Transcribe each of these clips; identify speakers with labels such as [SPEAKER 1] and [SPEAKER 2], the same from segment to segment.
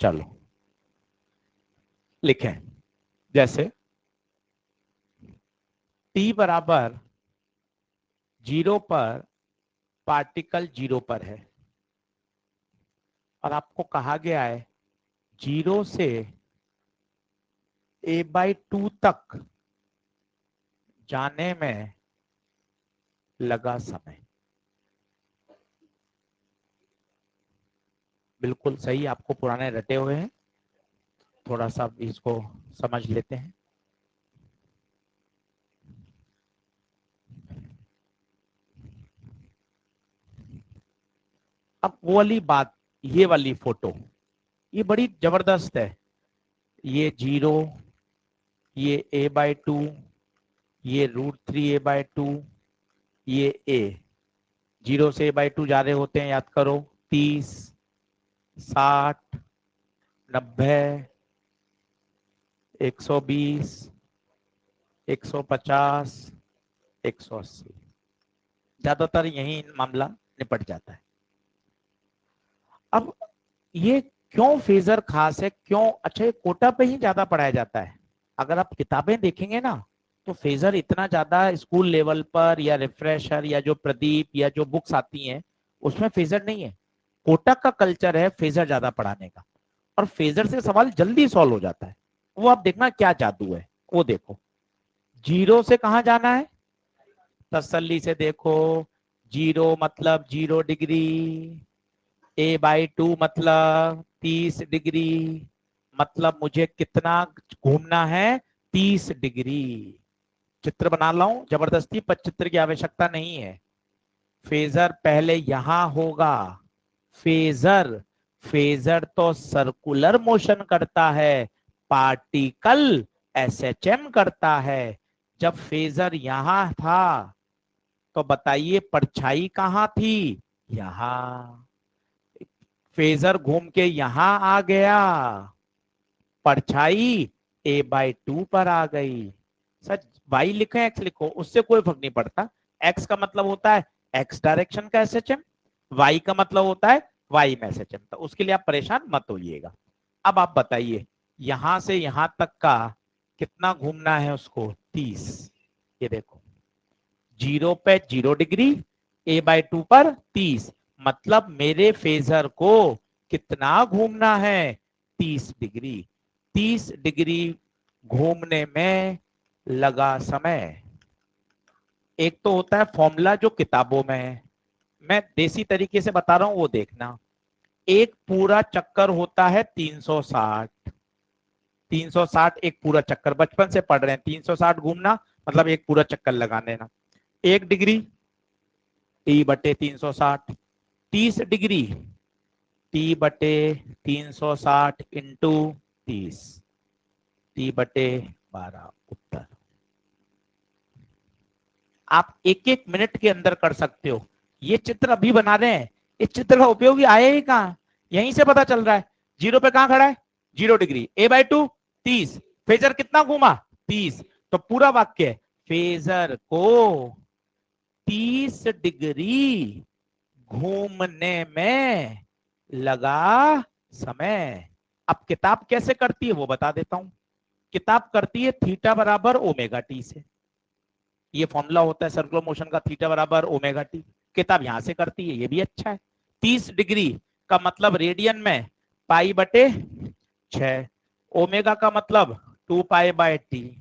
[SPEAKER 1] चलो लिखें, जैसे t बराबर 0 पर पार्टिकल 0 पर है और आपको कहा गया है 0 से a/2 तक जाने में लगा समय। बिल्कुल सही, आपको पुराने रटे हुए हैं, थोड़ा सा इसको समझ लेते हैं। अब वो वाली बात, ये वाली फोटो ये बड़ी जबरदस्त है। ये 0, ये a/2, ये √3a/2, ये a। 0 से a/2 जा रहे होते हैं, याद करो, 30, 60, 90, 120, 150, 180। ज्यादातर यही मामला निपट जाता है। अब ये क्यों फेजर खास है, क्यों? अच्छा, ये कोटा पे ही ज्यादा पढ़ाया जाता है। अगर आप किताबें देखेंगे ना तो फेजर इतना ज्यादा स्कूल लेवल पर या रिफ्रेशर या जो प्रदीप या जो बुक्स आती हैं उसमें फेजर नहीं है। कोटा का कल्चर है फेजर ज्यादा पढ़ाने का, और फेजर से सवाल जल्दी सॉल्व हो जाता है। वो आप देखना क्या जादू है, वो देखो। 0 से कहां जाना है, तसल्ली से देखो। 0 मतलब 0 डिग्री, a/2 मतलब 30 डिग्री, मतलब मुझे कितना घूमना है, 30 डिग्री। चित्र बना लाऊं जबरदस्ती, पर चित्र की आवश्यकता नहीं है। फेजर पहले यहां होगा। फेजर फेजर तो सर्कुलर मोशन करता है, पार्टिकल एसएचएम करता है। जब फेजर यहां था तो बताइए परछाई कहां थी, यहां। फेजर घूम के यहां आ गया, परछाई a/2 पर आ गई। सच y लिखे x लिखो, उससे कोई फर्क नहीं पड़ता। x का मतलब होता है x डायरेक्शन का एसएचएम, y का मतलब होता है y में एसएचएम। तो उसके लिए आप परेशान मत होइएगा। अब आप बताइए यहां से यहां तक का कितना घूमना है उसको, 30। ये देखो 0 पे 0 डिग्री, a/2 पर 30, मतलब मेरे फेजर को कितना घूमना है, 30 डिग्री। 30 डिग्री घूमने में लगा समय। एक तो होता है फॉर्मूला जो किताबों में है, मैं देसी तरीके से बता रहा हूं, वो देखना। एक पूरा चक्कर होता है 360। 360 एक पूरा चक्कर, बचपन से पढ़ रहे हैं, 360 घूमना मतलब एक पूरा चक्कर लगा देना। 1 degree t/360, 30 degree t/360 into 30, t/12 उत्तर। आप एक एक मिनट के अंदर कर सकते हो। ये चित्र अभी बना रहे हैं, इस चित्र का उपयोग आया ही कहां, यहीं से पता चल रहा है। 0 पे कहां खड़ा है, 0 डिग्री, a/2 30, फेजर कितना घूमा, 30। तो पूरा वाक्य, फेजर को 30 डिग्री घूमने में लगा समय। अब किताब कैसे करती है वो बता देता हूं। किताब करती है थीटा बराबर ओमेगा टी से। ये फॉर्मूला होता है सर्कुलर मोशन का, थीटा बराबर ओमेगा टी। किताब यहां से करती है, ये भी अच्छा है। 30 डिग्री का मतलब रेडियन में π/6, ओमेगा का मतलब 2π/t।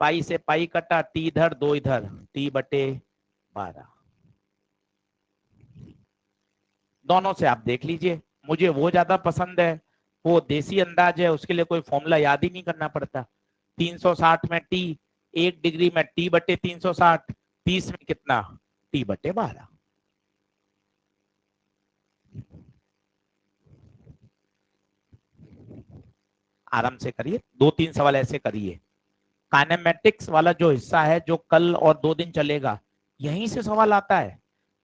[SPEAKER 1] पाई से पाई कटा, टी इधर 2 इधर, t/12। दोनों से आप देख लीजिए, मुझे वो ज्यादा पसंद है, वो देसी अंदाज है, उसके लिए कोई फॉर्मूला याद ही नहीं करना पड़ता। 360 में टी, 1 डिग्री में t/360, 30 में कितना, t/12। आराम से करिए, 2-3 सवाल ऐसे करिए। काइनेमेटिक्स वाला जो हिस्सा है जो कल और 2 दिन चलेगा, यहीं से सवाल आता है।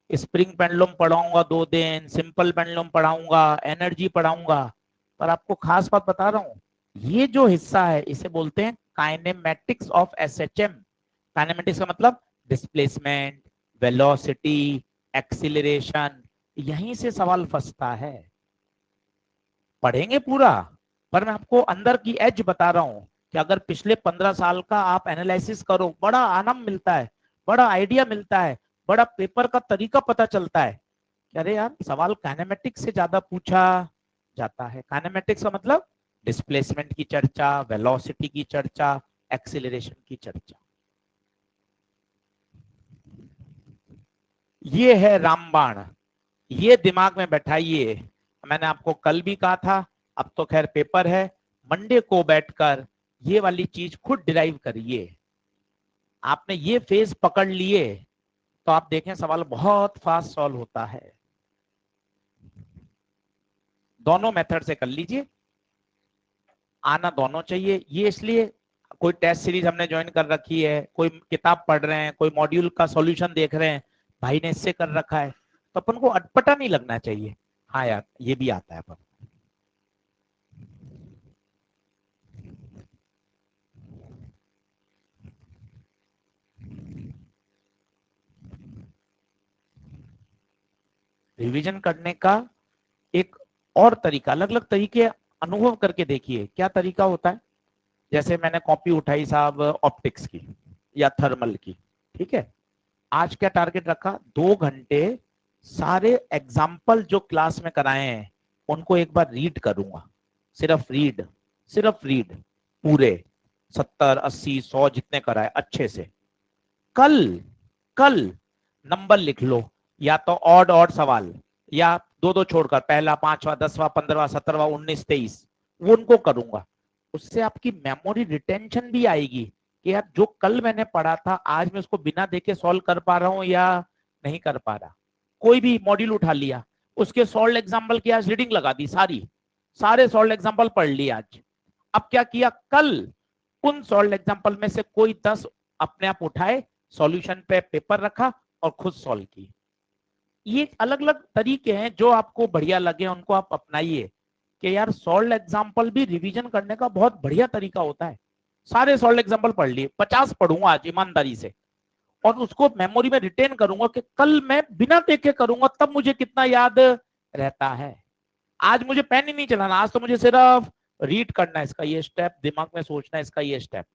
[SPEAKER 1] स्प्रिंग पेंडुलम पढ़ाऊंगा 2 दिन, सिंपल पेंडुलम पढ़ाऊंगा, एनर्जी पढ़ाऊंगा। पर आपको खास बात बता रहा हूं, ये जो हिस्सा है इसे बोलते हैं काइनेमेटिक्स ऑफ एसएचएम। काइनेमेटिक्स का मतलब डिस्प्लेसमेंट, वेलोसिटी, एक्सीलरेशन, यहीं से सवाल फंसता है। पढ़ेंगे पूरा, पर मैं आपको अंदर की एज बता रहा हूं कि अगर पिछले 15 साल का आप एनालिसिस करो, बड़ा आनंद मिलता है, बड़ा आइडिया मिलता है, बड़ा पेपर का तरीका पता चलता है कि अरे यार सवाल काइनेमेटिक्स से ज्यादा पूछा जाता है। काइनेमेटिक्स का मतलब डिस्प्लेसमेंट की चर्चा, वेलोसिटी की चर्चा, एक्सीलरेशन की चर्चा। ये है रामबाण, ये दिमाग में बैठाइए। मैंने आपको कल भी कहा था, अब तो खैर पेपर है, मंडे को बैठकर ये वाली चीज खुद डिराइव करिए। आपने ये फेज पकड़ लिए तो आप देखें सवाल बहुत फास्ट सॉल्व होता है। दोनों मेथड से कर लीजिए, आना दोनों चाहिए। ये इसलिए कोई टेस्ट सीरीज हमने ज्वाइन कर रखी है, कोई किताब पढ़ रहे हैं, कोई मॉड्यूल का सॉल्यूशन देख रहे हैं, भाई ने इससे कर रखा है, तो अपन को अटपटा नहीं लगना चाहिए। हाँ यार ये भी आता है अपन। रिवीजन करने का एक और तरीका, अलग अलग तरीके अनुभव करके देखिए क्या तरीका होता है। जैसे मैंने कॉपी उठाई साहब ऑप्टिक्स की या थर्मल की, ठीक है, आज क्या टारगेट रखा, 2 घंटे सारे एग्जाम्पल जो क्लास में कराए हैं उनको एक बार रीड करूंगा। सिर्फ रीड, सिर्फ रीड, पूरे 70 80 100 जितने कराए अच्छे से। कल, कल नंबर लिख लो, या तो ऑड ऑड सवाल, या दो दो छोड़कर पहला, पांचवा, 10वां, 15वां, 17वां, 19 23, वो उनको करूंगा। उससे आपकी मेमोरी रिटेंशन भी आएगी कि यार जो कल मैंने पढ़ा था आज मैं उसको बिना देखे सॉल्व कर पा रहा हूं या नहीं कर पा रहा। कोई भी मॉड्यूल उठा लिया, उसके सॉल्व एग्जाम्पल की आज रीडिंग लगा दी, सारी सारे सॉल्व एग्जाम्पल पढ़ लिए आज। अब क्या किया, कल उन सॉल्व एग्जाम्पल में से कोई 10 अपने आप उठाए, सॉल्यूशन पे पेपर रखा और खुद सॉल्व की। ये अलग अलग तरीके हैं, जो आपको बढ़िया लगे उनको आप अपनाइए कि यार सॉल्व एग्जाम्पल भी रिवीजन करने का बहुत बढ़िया तरीका होता है। सारे सॉल्व एग्जाम्पल पढ़ लिए, 50 पढ़ूंगा आज ईमानदारी से, और उसको मेमोरी में रिटेन करूंगा कि कल मैं बिना देखे करूंगा तब मुझे कितना याद रहता है। आज मुझे पेन ही नहीं चलाना, आज तो मुझे सिर्फ रीड करना है, इसका ये स्टेप दिमाग में सोचना है, इसका ये स्टेप।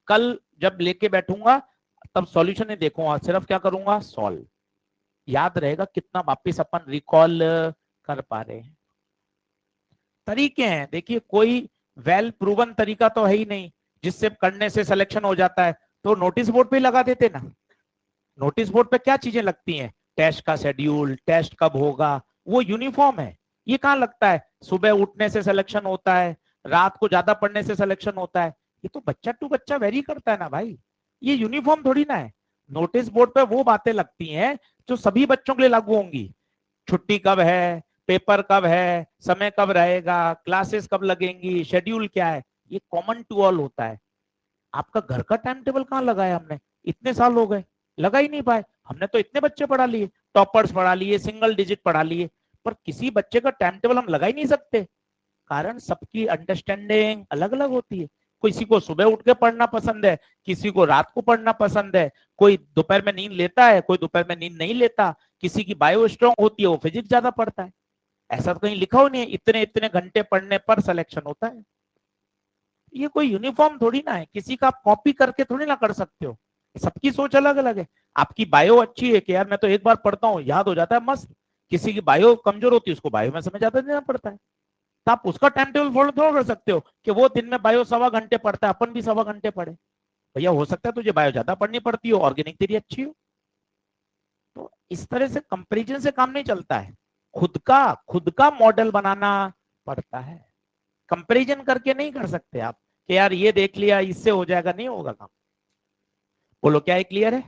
[SPEAKER 1] कल जब लेके बैठूंगा तब सॉल्यूशन नहीं देखूंगा, सिर्फ क्या करूंगा, सॉल्व। याद रहेगा कितना वापिस अपन रिकॉल कर पा रहे हैं। तरीके हैं देखिए, कोई वेल प्रूवन तरीका तो है ही नहीं जिससे करने से सिलेक्शन हो जाता है। तो नोटिस बोर्ड पे लगा देते ना। नोटिस बोर्ड पे क्या चीजें लगती हैं, टेस्ट का शेड्यूल, टेस्ट कब होगा, वो यूनिफॉर्म है। ये कहाँ लगता है सुबह उठने से सिलेक्शन होता है, रात को ज्यादा पढ़ने से सिलेक्शन होता है। ये तो बच्चा टू बच्चा वेरी करता है ना भाई, ये यूनिफॉर्म थोड़ी ना है। नोटिस बोर्ड पे वो बातें लगती हैं जो सभी बच्चों के लिए लागू होंगी। छुट्टी कब है, पेपर कब है, समय कब रहेगा, क्लासेस कब लगेंगी, शेड्यूल क्या है, ये कॉमन टू ऑल होता है। आपका घर का टाइम टेबल कहाँ लगाया हमने, इतने साल हो गए, लगा ही नहीं पाए। हमने तो इतने बच्चे पढ़ा लिए, टॉपर्स पढ़ा लिए, सिंगल डिजिट पढ़ा लिए, पर किसी बच्चे का टाइम टेबल हम लगा ही नहीं सकते। कारण सबकी अंडरस्टैंडिंग अलग अलग होती है। किसी को सुबह उठ के पढ़ना पसंद है, किसी को रात को पढ़ना पसंद है, कोई दोपहर में नींद लेता है, कोई दोपहर में नींद नहीं लेता, किसी की बायो स्ट्रांग होती है वो फिजिक्स ज्यादा पढ़ता है। ऐसा तो कहीं लिखा हो नहीं है इतने इतने घंटे पढ़ने पर सिलेक्शन होता है। ये कोई यूनिफॉर्म थोड़ी ना है, किसी का आप कॉपी करके थोड़ी ना कर सकते हो। सबकी सोच अलग अलग है। आपकी बायो अच्छी है कि यार मैं तो एक बार पढ़ता हूँ याद हो जाता है, मस्त। किसी की बायो कमजोर होती है, उसको बायो में समय ज्यादा देना पड़ता है। तो आप उसका टाइम टेबल फॉलो थोड़ा कर सकते हो कि वो दिन में बायो 1.25 घंटे पढ़ता है, अपन भी 1.25 घंटे पढ़े। भैया हो सकता है तुझे बायो ज्यादा पढ़नी पड़ती हो, ऑर्गेनिक तेरी अच्छी हो। तो इस तरह से कंपेरिजन से काम नहीं चलता है, खुद का मॉडल बनाना पड़ता है। कंपेरिजन करके नहीं कर सकते आप कि यार ये देख लिया इससे हो जाएगा, नहीं होगा काम। बोलो क्या है, क्लियर है।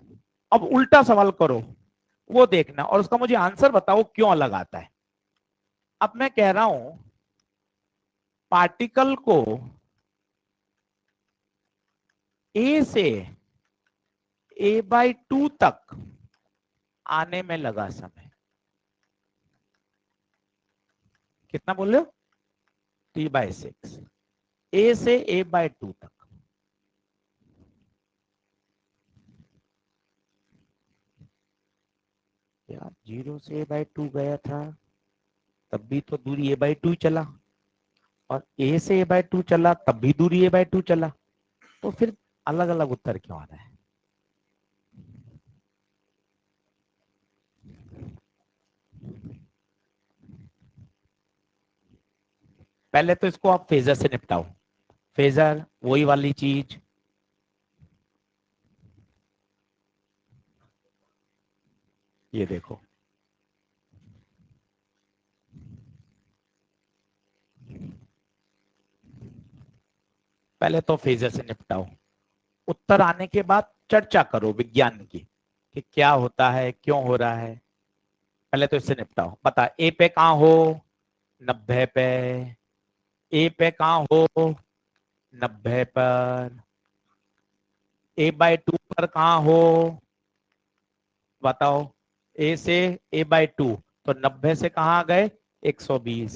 [SPEAKER 1] अब उल्टा सवाल करो, वो देखना और उसका मुझे आंसर बताओ क्यों अलग आता है। अब मैं कह रहा हूं पार्टिकल को ए से a/2 तक आने में लगा समय, कितना बोल रहे हो, t/6, ए से a/2 तक। यार 0 से a/2 गया था, तब भी तो दूरी a/2 चला, और ए से a/2 चला तब भी दूरी a/2 चला, तो फिर अलग अलग उत्तर क्यों आ रहा है? पहले तो इसको आप फेजर से निपटाओ। फेजर वही वाली चीज, ये देखो, पहले तो फेजर से निपटाओ, उत्तर आने के बाद चर्चा करो विज्ञान की कि क्या होता है, क्यों हो रहा है। पहले तो इससे निपटाओ। बता, ए पे कहाँ हो? 90 पे। ए पे कहाँ हो? 90 पर। a/2 पर कहाँ हो? बताओ, ए से a/2, तो 90 से कहाँ गए? 120।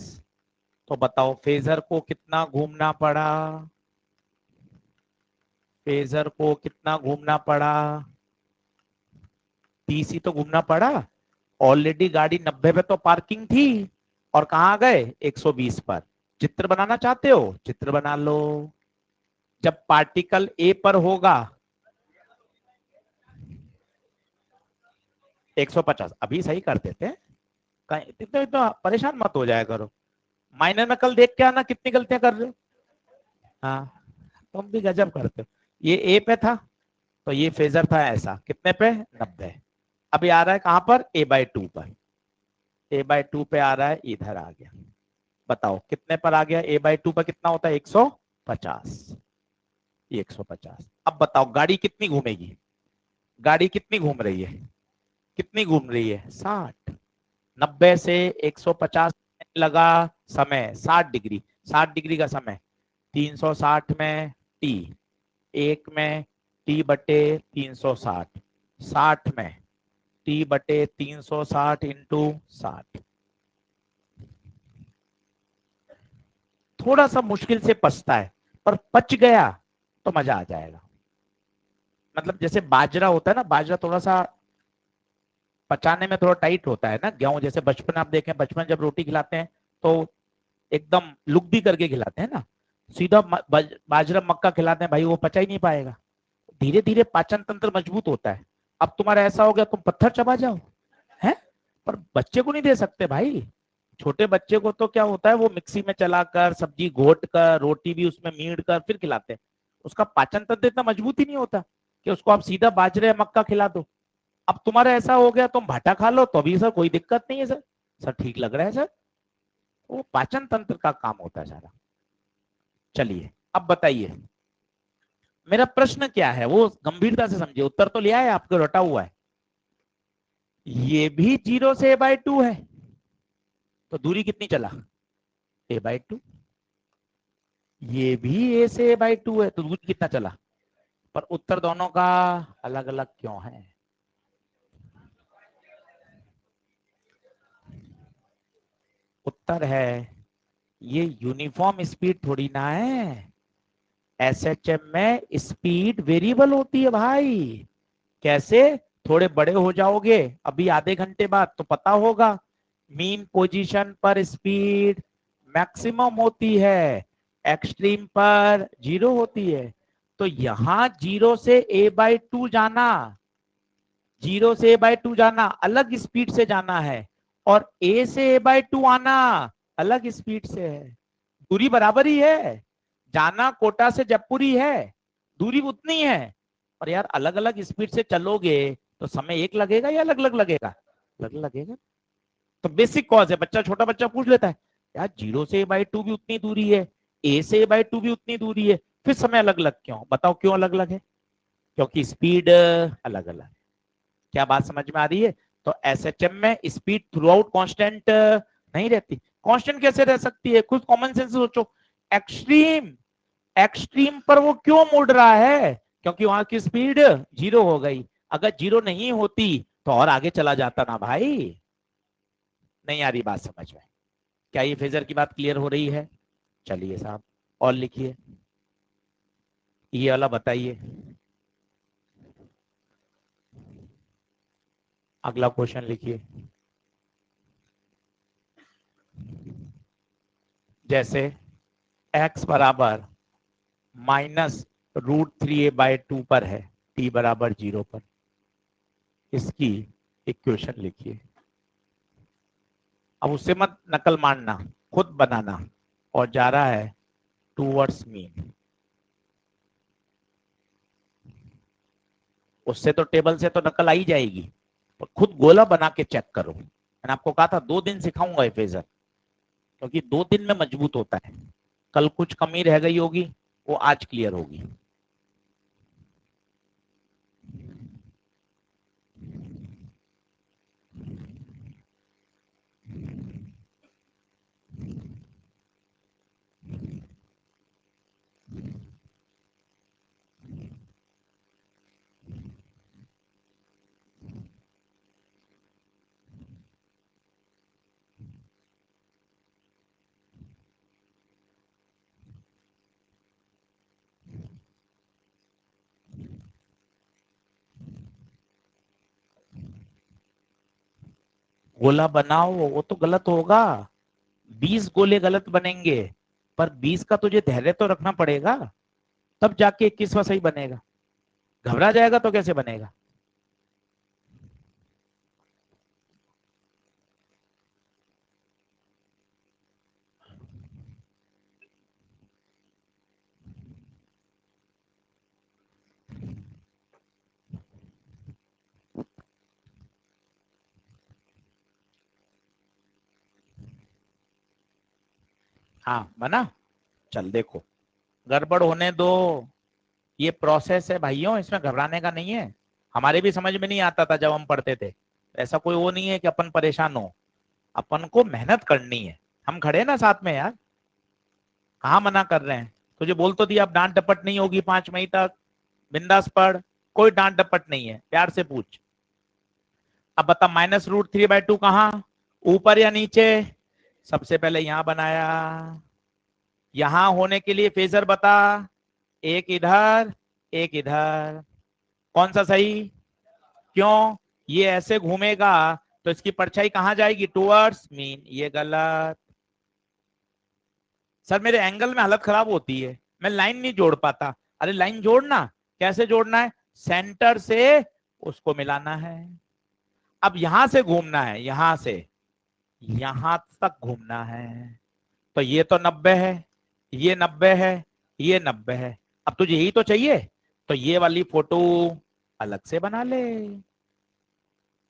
[SPEAKER 1] तो बताओ फेजर को कितना घूमना पड़ा? फेजर को कितना घूमना पड़ा? 30 ही तो घूमना पड़ा। ऑलरेडी गाड़ी 90 पे तो पार्किंग थी, और कहाँ गए? 120 पर। चित्र बनाना चाहते हो? चित्र बना लो। जब पार्टिकल ए पर होगा 150, अभी सही कर देते हैं, कहीं इतना इतना परेशान मत हो जाया करो। माइनर में कल देख के आना कितनी गलतियां कर रहे हो। हाँ, तुम भी गजब करते हो। ये ए पे था, तो ये फेजर था ऐसा, कितने पे? 90। अभी आ रहा है कहां पर? a/2 पर। a/2 पे आ रहा है, इधर आ गया। बताओ कितने पर आ गया? a/2 पर कितना होता है? 150। 150। अब बताओ गाड़ी कितनी घूमेगी? गाड़ी कितनी घूम रही है? कितनी घूम रही है? 60। 90 से 150 लगा समय 60 डिग्री। 60 डिग्री का समय 360 में टी, एक में t/360, 60 में t/360 इंटू 60। थोड़ा सा मुश्किल से पचता है, पर पच गया तो मजा आ जाएगा। मतलब जैसे बाजरा होता है ना, बाजरा थोड़ा सा पचाने में थोड़ा टाइट होता है ना, गेहूं जैसे बचपन आप देखें, बचपन जब रोटी खिलाते हैं तो एकदम लुगदी करके खिलाते हैं ना, सीधा बाजरा मक्का खिलाते हैं भाई, वो पचा ही नहीं पाएगा। धीरे धीरे पाचन तंत्र मजबूत होता है। अब तुम्हारा ऐसा हो गया तुम पत्थर चबा जाओ, है? पर बच्चे को नहीं दे सकते भाई। छोटे बच्चे को तो क्या होता है, वो मिक्सी में चलाकर सब्जी घोट कर रोटी भी उसमें मीड़ कर फिर खिलाते हैं। उसका पाचन तंत्र इतना मजबूत ही नहीं होता कि उसको आप सीधा बाजरे या मक्का खिला दो। अब तुम्हारा ऐसा हो गया तुम भाटा खा लो तो भी सर कोई दिक्कत नहीं है सर, सर ठीक लग रहा है सर। वो पाचन तंत्र का काम होता है सारा। चलिए अब बताइए, मेरा प्रश्न क्या है वो गंभीरता से समझिए। उत्तर तो लिया है आपको, रटा हुआ है। ये भी 0 से a/2 है, तो दूरी कितनी चला? a/2। ये भी a से a/2 है, तो दूरी कितना चला? पर उत्तर दोनों का अलग अलग क्यों है? उत्तर है, ये यूनिफॉर्म स्पीड थोड़ी ना है। एसएचएम में स्पीड वेरिएबल होती है भाई। कैसे? थोड़े बड़े हो जाओगे अभी आधे घंटे बाद तो पता होगा, मीन पोजीशन पर स्पीड मैक्सिमम होती है, एक्सट्रीम पर 0 होती है। तो यहां 0 से a/2 जाना, 0 से a/2 जाना अलग स्पीड से जाना है, और a से a/2 आना अलग स्पीड से है। दूरी बराबर ही है, जाना कोटा से जयपुर ही है, दूरी उतनी है। और यार अलग अलग स्पीड से चलोगे तो समय एक लगेगा या अलग अलग लगेगा? अलग लगेगा। तो बेसिक कॉज है, बच्चा छोटा बच्चा पूछ लेता है, यार 0 से a/2 भी उतनी दूरी है, a से a/2 भी उतनी दूरी है, फिर समय अलग अलग क्यों? बताओ क्यों अलग अलग है? क्योंकि स्पीड अलग अलग। क्या बात समझ में आ रही है? तो एसएचएम में स्पीड थ्रू आउट कॉन्स्टेंट नहीं रहती। कांस्टेंट कैसे रह सकती है? खुद कॉमन सेंस सोचो। एक्सट्रीम, एक्सट्रीम पर वो क्यों मुड़ रहा है? क्योंकि वहां की स्पीड 0 हो गई। अगर 0 नहीं होती तो और आगे चला जाता ना भाई। नहीं आ रही बात समझ में? क्या ये फेजर की बात क्लियर हो रही है? चलिए साहब, और लिखिए, ये वाला बताइए। अगला क्वेश्चन लिखिए। जैसे x बराबर -√3a/2 पर है, t बराबर 0 पर। इसकी इक्वेशन लिखिए। अब उससे मत नकल मारना, खुद बनाना, और जा रहा है टूवर्ड्स मीन। उससे तो टेबल से तो नकल आ ही जाएगी, पर खुद गोला बना के चेक करो। मैंने आपको कहा था 2 दिन सिखाऊंगा ये फेजर, क्योंकि 2 दिन में मजबूत होता है। कल कुछ कमी रह गई होगी, वो आज क्लियर होगी। गोला बनाओ, वो तो गलत होगा। 20 गोले गलत बनेंगे, पर 20 का तुझे धैर्य तो रखना पड़ेगा, तब जाके 21वां सही बनेगा। घबरा जाएगा तो कैसे बनेगा। हाँ बना। चल देखो, गड़बड़ होने दो। ये प्रोसेस है भाइयों, इसमें घबराने का नहीं है। हमारे भी समझ में नहीं आता था जब हम पढ़ते थे। ऐसा कोई वो नहीं है कि अपन परेशान हो, अपन को मेहनत करनी है। हम खड़े हैं ना साथ में यार, कहाँ मना कर रहे हैं। तुझे बोल तो दिया अब डांट डपट नहीं होगी 5 मई तक, बिंदास पढ़, कोई डांट डपट नहीं है, प्यार से पूछ। अब बता, -√3/2 कहाँ, ऊपर या नीचे। सबसे पहले यहां बनाया, यहां होने के लिए फेजर बता। एक इधर, एक इधर, कौन सा सही। क्यों, ये ऐसे घूमेगा तो इसकी परछाई कहां जाएगी, टुवर्ड्स मीन। ये गलत। सर मेरे एंगल में हालत खराब होती है, मैं लाइन नहीं जोड़ पाता। अरे लाइन जोड़ना, कैसे जोड़ना है, सेंटर से उसको मिलाना है। अब यहां से घूमना है, यहां से यहां तक घूमना है। तो ये तो 90 है, ये 90 है, ये 90 है। अब तुझे यही तो चाहिए, तो ये वाली फोटो अलग से बना ले,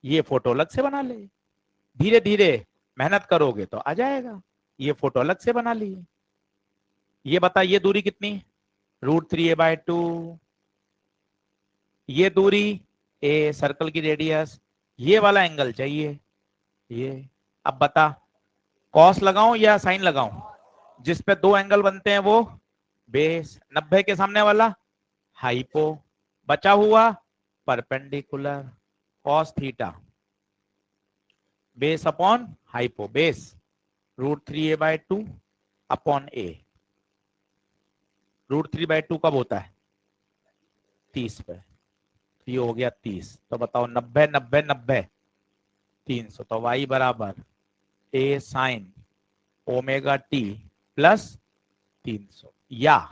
[SPEAKER 1] ये फोटो अलग से बना ले। धीरे धीरे मेहनत करोगे तो आ जाएगा। ये फोटो अलग से बना ली। ये बता, ये दूरी कितनी, √3a/2। ये दूरी ए, सर्कल की रेडियस। ये वाला एंगल चाहिए, ये। अब बता, कॉस लगाऊं या साइन लगाऊं। जिस पे 2 एंगल बनते हैं वो बेस, 90 के सामने वाला हाइपो, बचा हुआ perpendicular, cos theta, base upon hypo base, √3a/2 upon a. √3/2 कब होता है, 30 पे। तो ये हो गया 30। तो बताओ 90 90 90, 300। तो y बराबर a sine omega T plus 300, या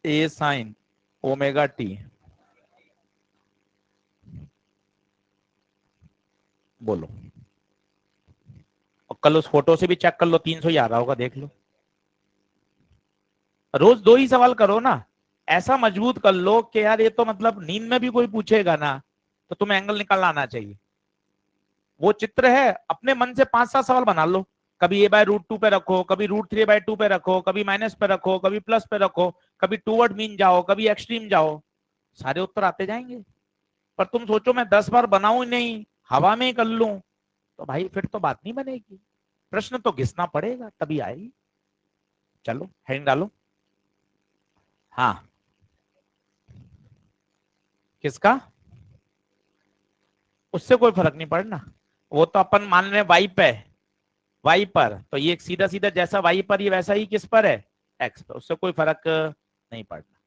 [SPEAKER 1] ए साइन ओमेगा टी। बोलो, और कल उस फोटो से भी चेक कर लो, 300 ही आ रहा होगा, देख लो। रोज 2 ही सवाल करो ना, ऐसा मजबूत कर लो कि यार ये तो मतलब नींद में भी कोई पूछेगा ना तो तुम्हें एंगल निकालना आना चाहिए। वो चित्र है, अपने मन से 5-7 सवाल बना लो। कभी a/√2 पे रखो, कभी √3/2 पे रखो, कभी माइनस पे रखो, कभी प्लस पे रखो, कभी टूवर्ड मीन जाओ, कभी एक्सट्रीम जाओ, सारे उत्तर आते जाएंगे। पर तुम सोचो मैं 10 बार बनाऊं ही नहीं, हवा में ही कर लूं, तो भाई फिर तो बात नहीं बनेगी। प्रश्न तो घिसना पड़ेगा तभी आएगी। चलो हेडिंग डालो। हाँ, किसका, उससे कोई फर्क नहीं पड़ना। वो तो अपन मान रहे वाई पे, वाई पर, तो ये सीधा सीधा जैसा वाई पर ये वैसा ही किस पर है, एक्स पर, उससे कोई फर्क नहीं पड़ना।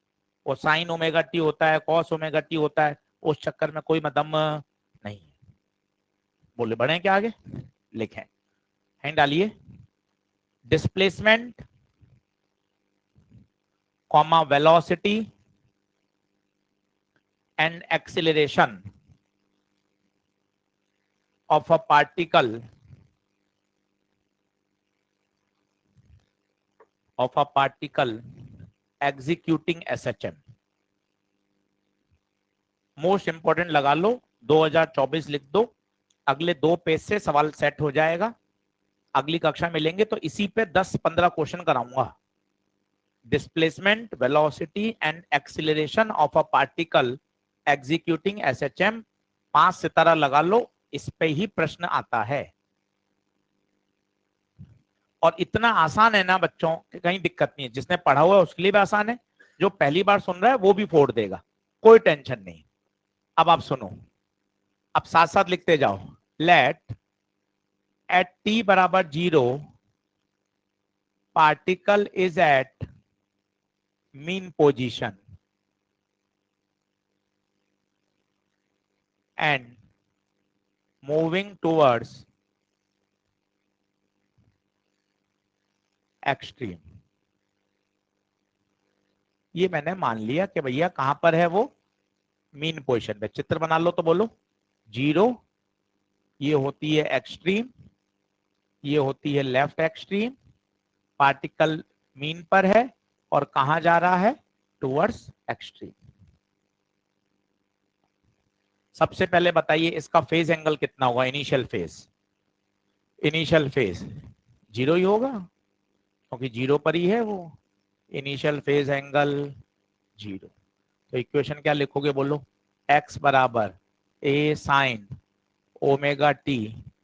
[SPEAKER 1] वो साइन ओमेगा टी होता है, कॉस ओमेगा टी होता है, उस चक्कर में कोई मदम नहीं है। बोले बढ़े क्या आगे, लिखें, हैंड डालिए। Displacement comma velocity and acceleration of a particle executing SHM। Most important लगा लो, 2024 लिख दो, अगले 2 पेज से सवाल सेट हो जाएगा। अगली कक्षा मिलेंगे तो इसी पे 10-15 क्वेश्चन कराऊंगा। Displacement, velocity and acceleration of a particle executing SHM, 5 सितारा लगा लो, इस पे ही प्रश्न आता है। और इतना आसान है ना बच्चों, कहीं दिक्कत नहीं है। जिसने पढ़ा हुआ है उसके लिए भी आसान है, जो पहली बार सुन रहा है वो भी फोड़ देगा, कोई टेंशन नहीं। अब आप सुनो, अब साथ साथ लिखते जाओ। लेट एट t बराबर 0 particle is at mean position and moving towards extreme। ये मैंने मान लिया कि भैया कहां पर है वो, मीन पोजीशन पे। चित्र बना लो तो बोलो 0, ये होती है एक्सट्रीम, ये होती है लेफ्ट एक्सट्रीम, पार्टिकल मीन पर है और कहां जा रहा है, टुवर्ड्स एक्सट्रीम। सबसे पहले बताइए इसका फेज एंगल कितना होगा, इनिशियल फेज 0 ही होगा क्योंकि 0 पर ही है वो। Initial phase angle 0। तो इक्वेशन क्या लिखोगे बोलो, x बराबर a sine omega t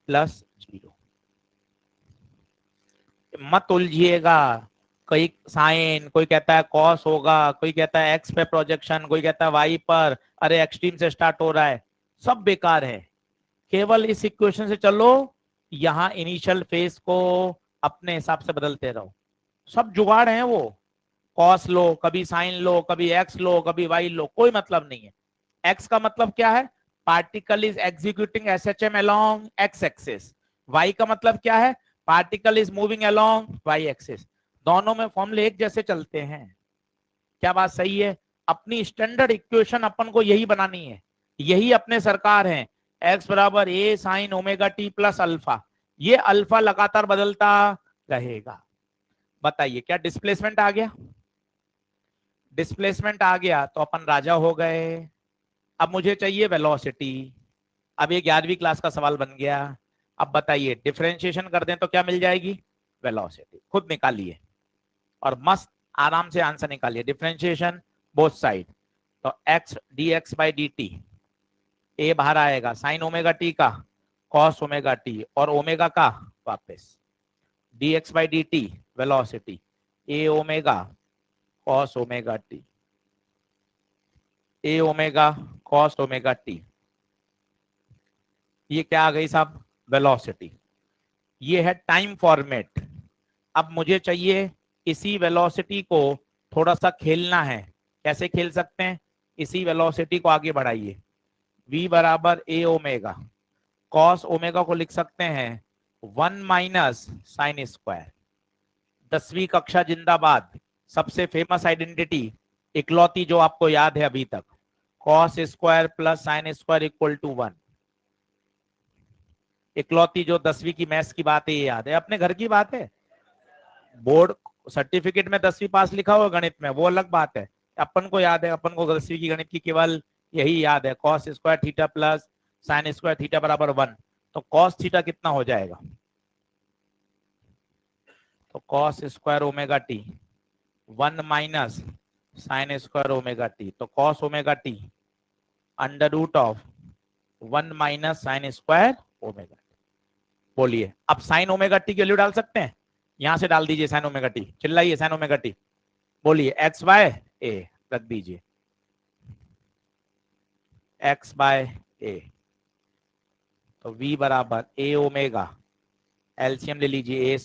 [SPEAKER 1] plus 0। मत उलझिएगा, कोई साइन, कोई कहता है कॉस होगा, कोई कहता है एक्स पे प्रोजेक्शन, कोई कहता है वाई पर, अरे एक्सट्रीम से स्टार्ट हो रहा है, सब बेकार है। केवल इस इक्वेशन से चलो, यहां इनिशियल फेज को अपने हिसाब से बदलते रहो। सब जुगाड़ है वो, कॉस लो, कभी साइन लो, कभी एक्स लो, कभी वाई लो, कोई मतलब नहीं है। एक्स का मतलब क्या है, particle is executing SHM along X axis. Y का मतलब क्या है, particle is moving along Y axis. दोनों में फॉर्मूले एक जैसे चलते हैं। क्या बात सही है? अपनी स्टैंडर्ड इक्वेशन अपन को यही बनानी है, यही अपने सरकार है। एक्स बराबर a sine omega T plus alpha, ये अल्फा लगातार बदलता रहेगा। बताइए क्या डिस्प्लेसमेंट आ गया? डिस्प्लेसमेंट आ गया तो अपन राजा हो गए। अब मुझे चाहिए वेलोसिटी। अब ये 11वीं क्लास का सवाल बन गया। अब बताइए डिफरेंशिएशन कर दें तो क्या मिल जाएगी, वेलोसिटी। खुद निकालिए और मस्त आराम से आंसर निकालिए। डिफरेंशिएशन बोथ साइड, तो x dx by d t, a बाहर आएगा साइन ओमेगा टी का कॉस ओमेगा टी और ओमेगा का वापस dx by d t velocity a omega cos omega t, a omega cos omega t. ये क्या आ गई साहब, वेलोसिटी। ये है टाइम फॉर्मेट। अब मुझे चाहिए इसी वेलोसिटी को थोड़ा सा खेलना है। कैसे खेल सकते हैं, इसी वेलोसिटी को आगे बढ़ाइए। v बराबर ए ओमेगा, कॉस ओमेगा को लिख सकते हैं 1 माइनस साइन स्क्वायर। 10वीं कक्षा जिंदाबाद। सबसे फेमस आइडेंटिटी, इकलौती जो आपको याद है अभी तक, cos square plus sine square equal to 1। इकलौती जो 10वीं की मैथ्स की बात है, ये याद है, अपने घर की बात है। बोर्ड सर्टिफिकेट में 10वीं पास लिखा हुआ गणित में, वो अलग बात है। अपन को याद है, अपन को 10वीं की गणित की केवल यही याद है, cos square theta plus sine square theta बराबर 1। तो कॉस थीटा कितना हो जाएगा, तो cos square omega t 1 minus sine square omega t, तो cos omega t under root of 1 minus sine square omega t. बोलिए अब साइन ओमेगा टी की वैल्यू डाल सकते हैं, यहां से डाल दीजिए साइन ओमेगा टी, चिल्लाइए साइन ओमेगा टी। बोलिए एक्स बाय ए रख दीजिए, एक्स बाय ए, तो v बराबर ए ओमेगा, एलसीएम ले लीजिए ए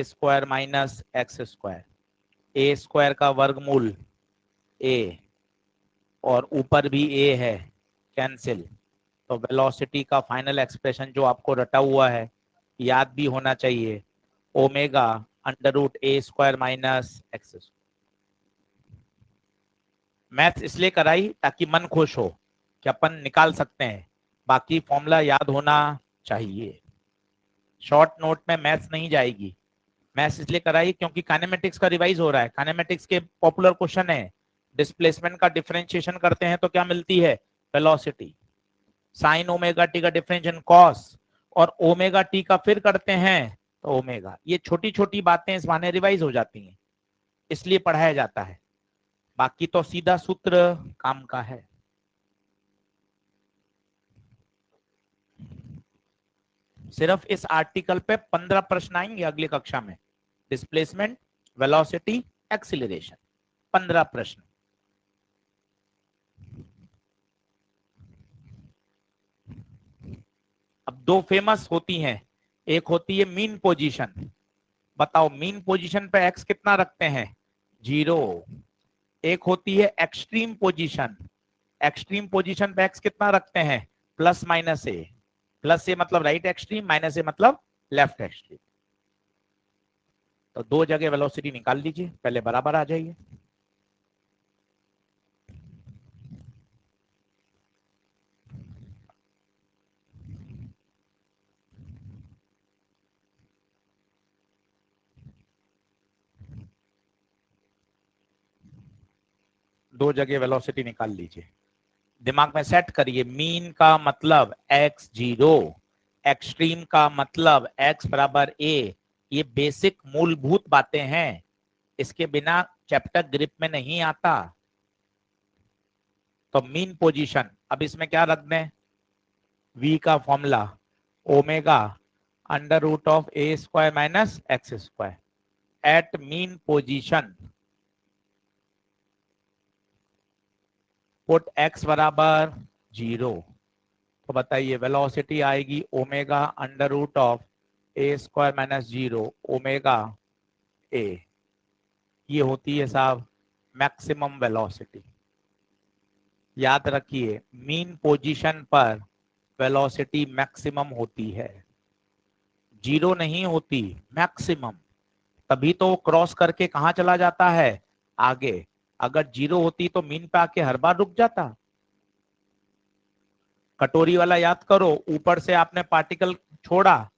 [SPEAKER 1] square minus x square, a square का वर्गमूल ए और ऊपर भी ए है, कैंसिल। तो वेलोसिटी का फाइनल एक्सप्रेशन जो आपको रटा हुआ है, याद भी होना चाहिए, ओमेगा अंडर रूट ए स्क्वायर माइनस एक्स। मैथ इसलिए कराई ताकि मन खुश हो कि अपन निकाल सकते हैं, बाकी फॉर्मूला याद होना चाहिए। शॉर्ट नोट में मैथ्स नहीं जाएगी। मैथ्स इसलिए कराई क्योंकि काइनेमेटिक्स का रिवाइज हो रहा है। काइनेमेटिक्स के पॉपुलर क्वेश्चन है, डिस्प्लेसमेंट का डिफरेंशिएशन करते हैं तो क्या मिलती है, वेलोसिटी। साइन ओमेगा टी का डिफरेंशिएशन कॉस, और ओमेगा टी का फिर करते हैं तो ओमेगा। ये छोटी छोटी बातें इस बहाने रिवाइज हो जाती हैं, इसलिए पढ़ाया जाता है। बाकी तो सीधा सूत्र काम का है। सिर्फ इस आर्टिकल पे 15 प्रश्न आएंगे अगली कक्षा में। डिस्प्लेसमेंट, वेलोसिटी, एक्सीलरेशन, 15 प्रश्न। अब दो फेमस होती हैं, एक होती है मीन पोजीशन। बताओ मीन पोजीशन पे एक्स कितना रखते हैं, 0। एक होती है एक्सट्रीम पोजीशन। एक्सट्रीम पोजीशन पे एक्स कितना रखते हैं, प्लस माइनस ए। प्लस ए मतलब राइट एक्सट्रीम, माइनस ए मतलब लेफ्ट एक्सट्रीम। तो दो जगह वेलोसिटी निकाल लीजिए, पहले बराबर आ जाइए। दो जगह वेलोसिटी निकाल लीजिए, दिमाग में सेट करिए। मीन का मतलब x0, एक्सट्रीम का मतलब x बराबर a। ये बेसिक मूलभूत बातें हैं, इसके बिना चैप्टर ग्रिप में नहीं आता। तो मीन पोजीशन, अब इसमें क्या रख दें, v का formula omega under root of A square minus x square at mean position. Put x बराबर 0, तो बताइए वेलोसिटी आएगी omega under root of A square minus 0 omega A. ये होती है साहब मैक्सिमम वेलोसिटी। याद रखिए मीन पोजीशन पर वेलोसिटी मैक्सिमम होती है, 0 नहीं होती, मैक्सिमम। तभी तो वो क्रॉस करके कहां चला जाता है, आगे। अगर 0 होती तो मीन पे आके हर बार रुक जाता। कटोरी वाला याद करो, ऊपर से आपने पार्टिकल छोड़ा,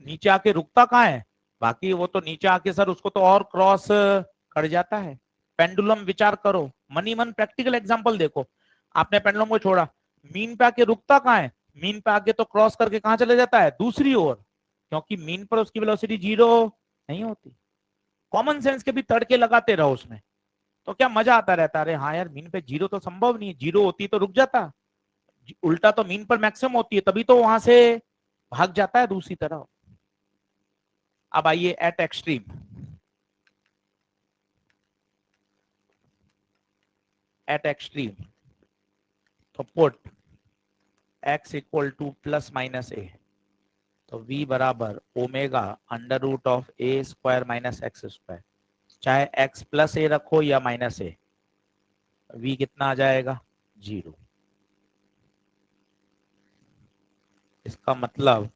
[SPEAKER 1] नीचे आके रुकता कहाँ है, बाकी वो तो नीचे आके सर उसको तो और क्रॉस कर जाता है। पेंडुलम विचार करो, मनी मन प्रैक्टिकल एग्जांपल देखो। आपने पेंडुलम को छोड़ा, मीन पे आके रुकता कहाँ है, मीन पे आके तो क्रॉस करके कहाँ चले जाता है, दूसरी ओर, क्योंकि मीन पर उसकी वेलोसिटी 0 नहीं होती। कॉमन सेंस के भी तड़के लगाते रहो उसमें, तो क्या मजा आता रहता। अरे हाँ यार, मीन पे 0 तो संभव नहीं है, 0 होती तो रुक जाता। उल्टा तो मीन पर मैक्सिमम होती है, तभी तो वहां से भाग जाता है दूसरी तरफ। अब आइए एट एक्सट्रीम। एट एक्सट्रीम तो put x equal to plus minus a, तो v बराबर omega under root of A square minus x square. चाहे x प्लस ए रखो या माइनस ए, v कितना आ जाएगा, 0। इसका मतलब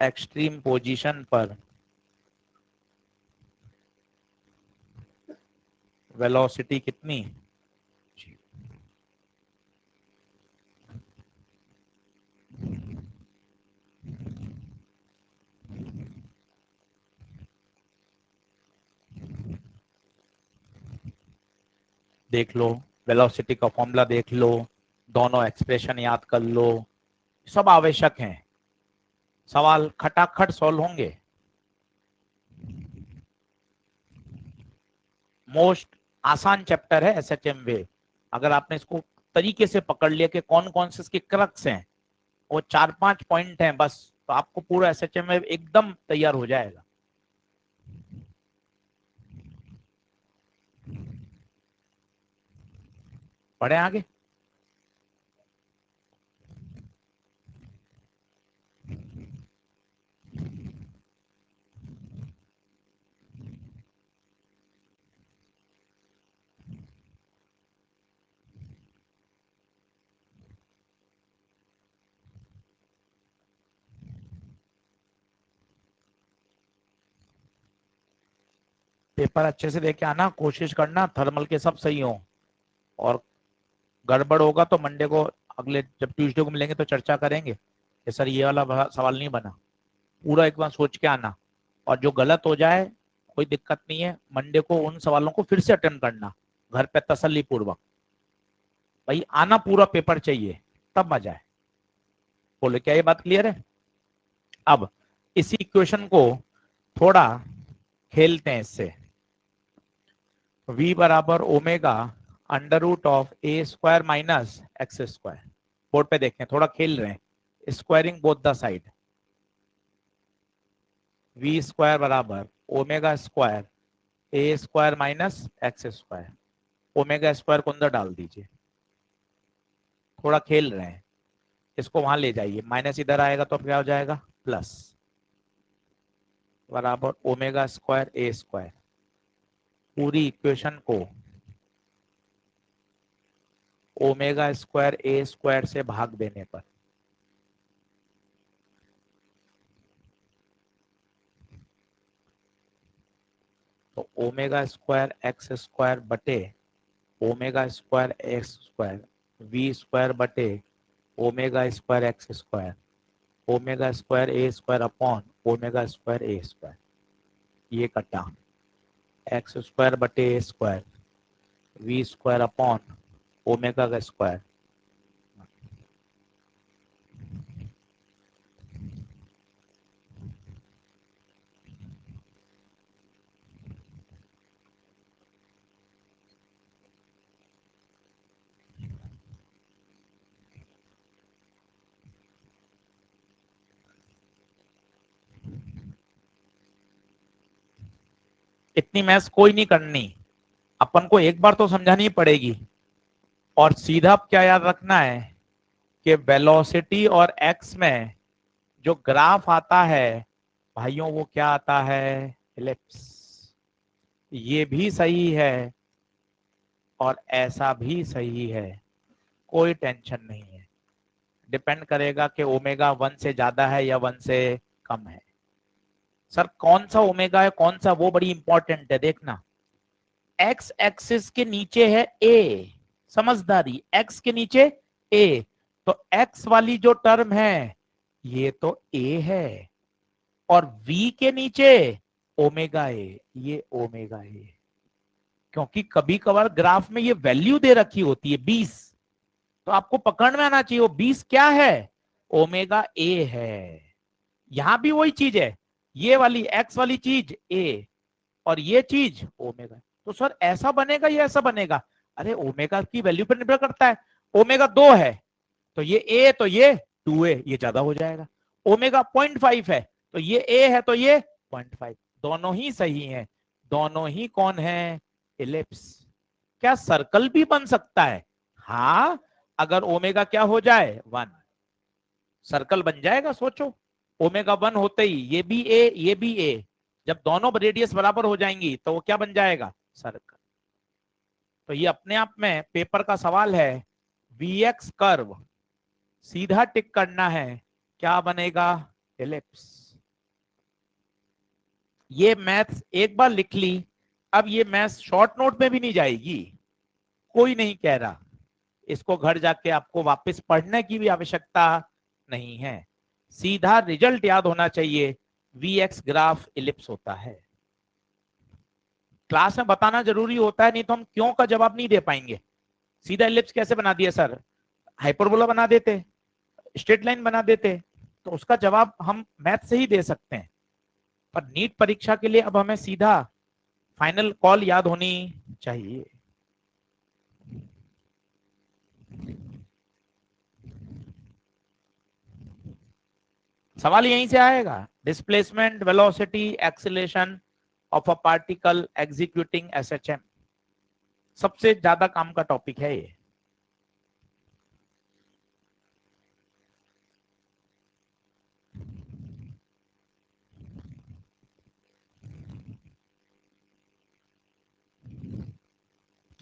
[SPEAKER 1] एक्सट्रीम पोजीशन पर वेलोसिटी कितनी, देख लो, वेलोसिटी का फॉर्मूला देख लो, दोनों एक्सप्रेशन याद कर लो, सब आवश्यक हैं। सवाल खटाखट सॉल्व होंगे। मोस्ट आसान चैप्टर है एसएचएम वे। अगर आपने इसको तरीके से पकड़ लिया कि कौन कौन से इसके क्रक्स हैं, वो 4-5 पॉइंट हैं बस, तो आपको पूरा एसएचएम वे एकदम तैयार हो जाएगा। पढ़े आगे। पेपर अच्छे से देके आना, कोशिश करना थर्मल के सब सही हो, और गड़बड़ होगा तो मंडे को, अगले जब ट्यूसडे को मिलेंगे तो चर्चा करेंगे कि सर ये वाला सवाल नहीं बना। पूरा एक बार सोच के आना, और जो गलत हो जाए कोई दिक्कत नहीं है, मंडे को उन सवालों को फिर से अटेम्प्ट करना घर पे तसल्ली पूर्वक। भाई आना, पूरा पेपर चाहिए, तब मजा है। बोले क्या ये बात क्लियर है? अब इसी इक्वेशन को थोड़ा खेलते हैं इससे। v बराबर omega under root of A square minus x square. Board पे देखें, थोड़ा खेल रहे हैं, squaring both the side. v square बराबर omega square a square minus x square. Omega square को अंदर डाल दीजिए, थोड़ा खेल रहे हैं, इसको वहां ले जाइए, माइनस इधर आएगा तो क्या हो जाएगा, प्लस, बराबर ओमेगा स्क्वायर ए स्क्वायर। पूरी इक्वेशन को ओमेगा स्क्वायर ए स्क्वायर से भाग देने पर तो ओमेगा स्क्वायर एक्स स्क्वायर बटे omega square x square, v square बटे omega square x square, omega square a square upon omega square a square. ये कटा एक्स स्क्वायर बटे a square, v square upon omega का square, इतनी maths कोई नहीं करनी, अपन को एक बार तो समझानी पड़ेगी। और सीधा क्या याद रखना है कि वेलोसिटी और एक्स में जो ग्राफ आता है भाइयों, वो क्या आता है, एलिप्स। ये भी सही है और ऐसा भी सही है, कोई टेंशन नहीं है। डिपेंड करेगा कि ओमेगा 1 से ज्यादा है या 1 से कम है। सर कौन सा ओमेगा है, कौन सा, वो बड़ी इंपॉर्टेंट है, देखना। एक्स एक्सिस के नीचे है ए, समझदारी, एक्स के नीचे ए, तो एक्स वाली जो टर्म है ये तो ए है, और v के नीचे ओमेगा ए, ये ओमेगा ए। क्योंकि कभी कभार ग्राफ में ये वैल्यू दे रखी होती है 20, तो आपको पकड़ में आना चाहिए वो 20 क्या है, ओमेगा ए है। यहां भी वही चीज है, ये वाली एक्स वाली चीज ए, और ये चीज ओमेगा। तो सर ऐसा बनेगा या ऐसा बनेगा, अरे ओमेगा की वैल्यू पर निर्भर करता है। ओमेगा 2 है तो ये ए, तो ये 2a, ये ज्यादा हो जाएगा। ओमेगा 0.5 है तो ये ए है तो ये 0.5, दोनों ही सही हैं, दोनों ही कौन है, इलिप्स। क्या सर्कल भी बन सकता है, हाँ, अगर ओमेगा क्या हो जाए 1, सर्कल बन जाएगा। सोचो ओमेगा 1 होते ही ये भी ए ये भी ए, जब दोनों रेडियस बराबर हो जाएंगी तो वो क्या बन जाएगा, सर्कल। तो ये अपने आप में पेपर का सवाल है, वीएक्स कर्व सीधा टिक करना है, क्या बनेगा, एलिप्स। ये मैथ्स एक बार लिख ली, अब ये मैथ्स शॉर्ट नोट में भी नहीं जाएगी, कोई नहीं कह रहा, इसको घर जाके आपको वापस पढ़ने की भी आवश्यकता नहीं है, सीधा रिजल्ट याद होना चाहिए, वीएक्स ग्राफ इलिप्स होता है। क्लास में बताना जरूरी होता है, नहीं तो हम क्यों का जवाब नहीं दे पाएंगे। सीधा इलिप्स कैसे बना दिया सर, हाइपरबोला बना देते, स्ट्रेट लाइन बना देते, तो उसका जवाब हम मैथ से ही दे सकते हैं। पर नीट परीक्षा के लिए अब हमें सीधा फाइनल कॉल याद होनी चाहिए। सवाल यहीं से आएगा, displacement, velocity, acceleration of a particle executing SHM, सबसे ज्यादा काम का टॉपिक है ये।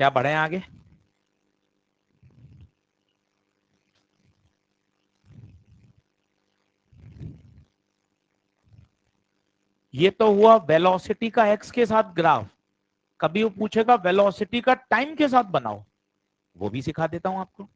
[SPEAKER 1] क्या बढ़े आगे, ये तो हुआ वेलोसिटी का एक्स के साथ ग्राफ। कभी वो पूछेगा वेलोसिटी का टाइम के साथ बनाओ, वो भी सिखा देता हूं आपको।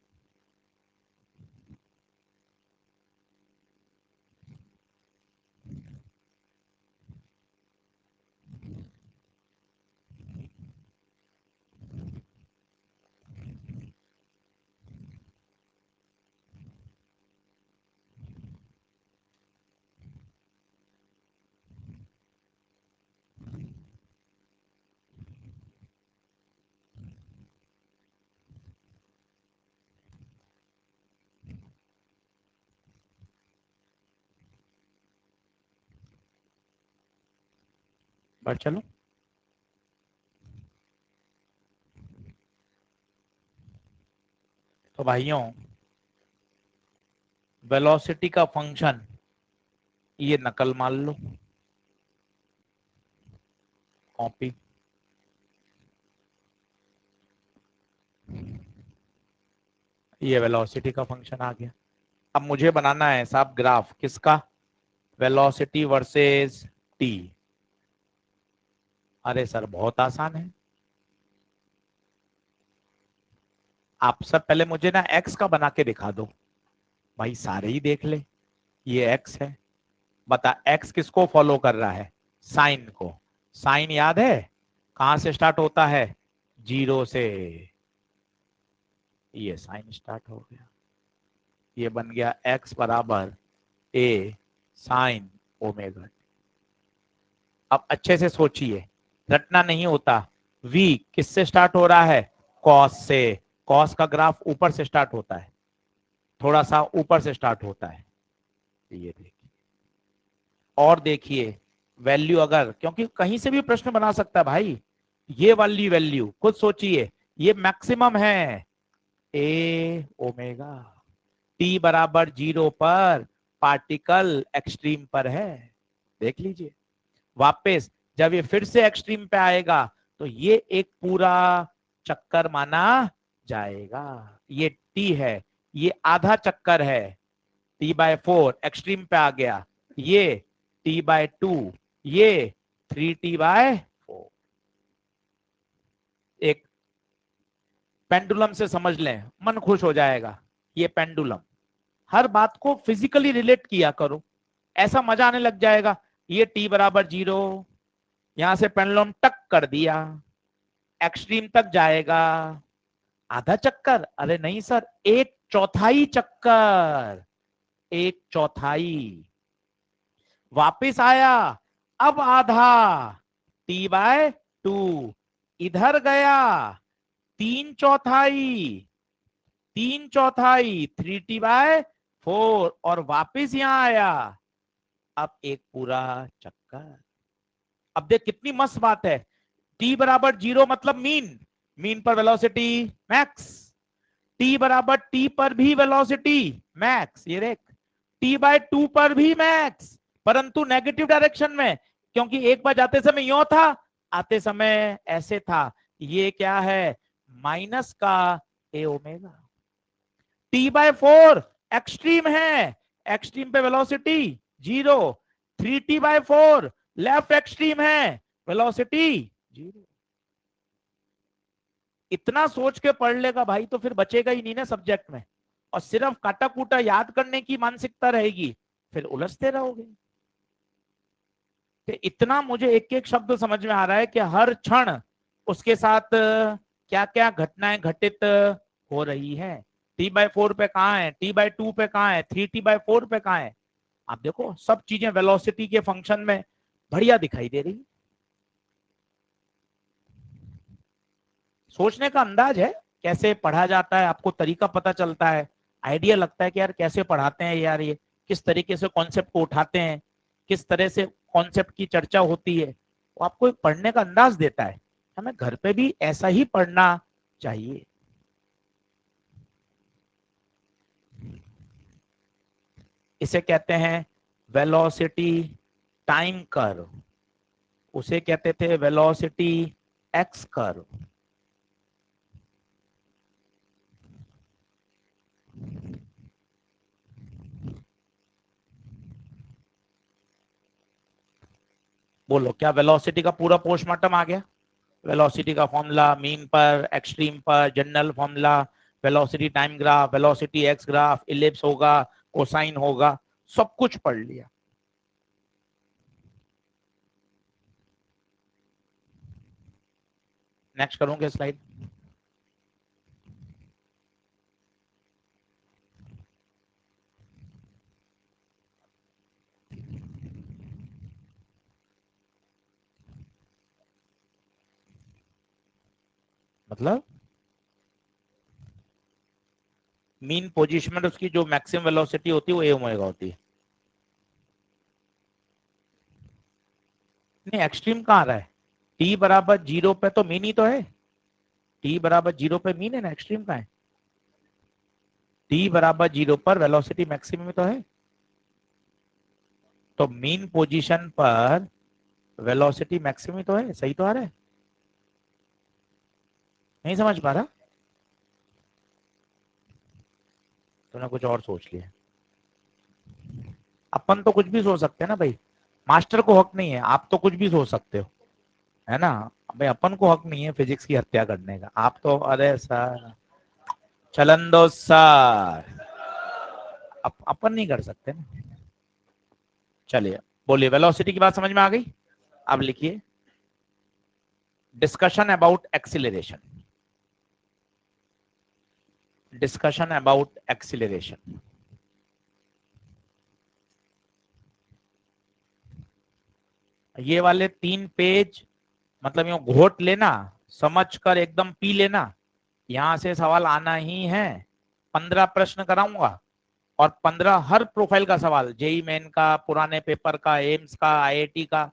[SPEAKER 1] बढ़ चलो। तो भाइयों, वेलोसिटी का फंक्शन ये नकल मान लो, कॉपी, ये वेलोसिटी का फंक्शन आ गया। अब मुझे बनाना है साहब ग्राफ, किसका? Velocity versus T. अरे सर बहुत आसान है। आप सब पहले मुझे ना एक्स का बना के दिखा दो, भाई सारे ही देख ले। ये एक्स है, बता एक्स किसको फॉलो कर रहा है? साइन को। साइन याद है कहां से स्टार्ट होता है? जीरो से। ये साइन स्टार्ट हो गया, ये बन गया एक्स बराबर ए साइन ओमेगा। अब अच्छे से सोचिए, रटना नहीं होता। v किससे स्टार्ट हो रहा है? कॉस से। कॉस का ग्राफ ऊपर से स्टार्ट होता है, थोड़ा सा ऊपर से स्टार्ट होता है। ये देखिए, और देखिए वैल्यू, अगर क्योंकि कहीं से भी प्रश्न बना सकता है भाई, ये वाली वैल्यू खुद सोचिए, ये मैक्सिमम है ए ओमेगा। टी बराबर जीरो पर पार्टिकल एक्सट्रीम पर है, देख लीजिए। वापस जब ये फिर से एक्सट्रीम पे आएगा तो ये एक पूरा चक्कर माना जाएगा। ये टी है, ये आधा चक्कर है, टी बाय फोर एक्सट्रीम पे आ गया, ये टी बाय टू, ये थ्री टी बाय फोर। एक पेंडुलम से समझ लें, मन खुश हो जाएगा। ये पेंडुलम, हर बात को फिजिकली रिलेट किया करो, ऐसा मजा आने लग जाएगा। ये टी बराबर जीरो, यहां से पेंडुलम टक कर दिया, एक्सट्रीम तक जाएगा, आधा चक्कर, अरे नहीं सर, एक चौथाई चक्कर, एक चौथाई। वापिस आया, अब आधा, टी बाय टू, इधर गया, तीन चौथाई, तीन चौथाई, थ्री टी बाय फोर, और वापिस यहां आया, अब एक पूरा चक्कर। अब देख कितनी मस्त बात है। टी बराबर जीरो मतलब मीन, मीन पर वेलोसिटी मैक्स। टी बराबर टी पर भी वेलोसिटी मैक्स, ये देख। टी बाय टू पर भी मैक्स, परंतु नेगेटिव डायरेक्शन में, क्योंकि एक बार जाते समय यो था, आते समय ऐसे था। ये क्या है? माइनस का a omega. T by four extreme है, एक्सट्रीम पे velocity zero. Three T by four left extreme है, वेलोसिटी जीरो। इतना सोच के पढ़ लेगा भाई तो फिर बचेगा ही नहीं ना सब्जेक्ट में, और सिर्फ काटा कूटा याद करने की मानसिकता रहेगी, फिर उलझते रहोगे। तो इतना मुझे एक एक शब्द समझ में आ रहा है कि हर क्षण उसके साथ क्या क्या घटनाएं घटित हो रही है। टी बाय फोर पे कहाँ है, टी बाय टू पे कहाँ है, थ्री टी बाय फोर पे कहाँ है। आप देखो सब चीजें वेलोसिटी के फंक्शन में बढ़िया दिखाई दे रही। सोचने का अंदाज है, कैसे पढ़ा जाता है, आपको तरीका पता चलता है, आइडिया लगता है कि यार कैसे पढ़ाते हैं यार, ये किस तरीके से कॉन्सेप्ट को उठाते हैं, किस तरह से कॉन्सेप्ट की चर्चा होती है, वो आपको एक पढ़ने का अंदाज देता है। हमें घर पे भी ऐसा ही पढ़ना चाहिए। इसे कहते हैं वेलोसिटी टाइम कर्व, उसे कहते थे वेलोसिटी एक्स कर्व। बोलो क्या वेलोसिटी का पूरा पोस्टमार्टम आ गया? वेलोसिटी का फॉर्मूला, मीन पर, एक्सट्रीम पर, general formula, velocity time graph, velocity x graph, ellipse होगा, कोसाइन होगा, सब कुछ पढ़ लिया। नेक्स्ट करूंगे स्लाइड। मतलब मीन पोजीशन में उसकी जो मैक्सिमम वेलोसिटी होती है वो ए ओमेगा होती है। नहीं, एक्सट्रीम कहाँ रहा है? टी बराबर जीरो पे तो मीन ही तो है। टी बराबर जीरो पे मीन है ना, एक्सट्रीम का है। टी बराबर जीरो पर वेलोसिटी मैक्सिमम में तो है, तो मीन पोजीशन पर वेलोसिटी मैक्सिमम तो है। सही तो आ रहा है? नहीं समझ पा रहा? तूने कुछ और सोच लिया। अपन तो कुछ भी सोच सकते हैं ना भाई, मास्टर को हक नहीं है, आप तो कुछ भी सोच सकते हो, है ना? भाई अपन को हक नहीं है फिजिक्स की हत्या करने का। आप तो अरे सर, चलन दो सर, अपन नहीं कर सकते ना। चलिए बोलिए, वेलोसिटी की बात समझ में आ गई? अब लिखिए, discussion about acceleration. Discussion about acceleration. ये वाले 3 पेज मतलब यूं घोट लेना, समझ कर एकदम पी लेना, यहां से सवाल आना ही है। 15 प्रश्न कराऊंगा, और 15 हर प्रोफाइल का सवाल, जेई मेन का, पुराने पेपर का, एम्स का, आईआईटी का,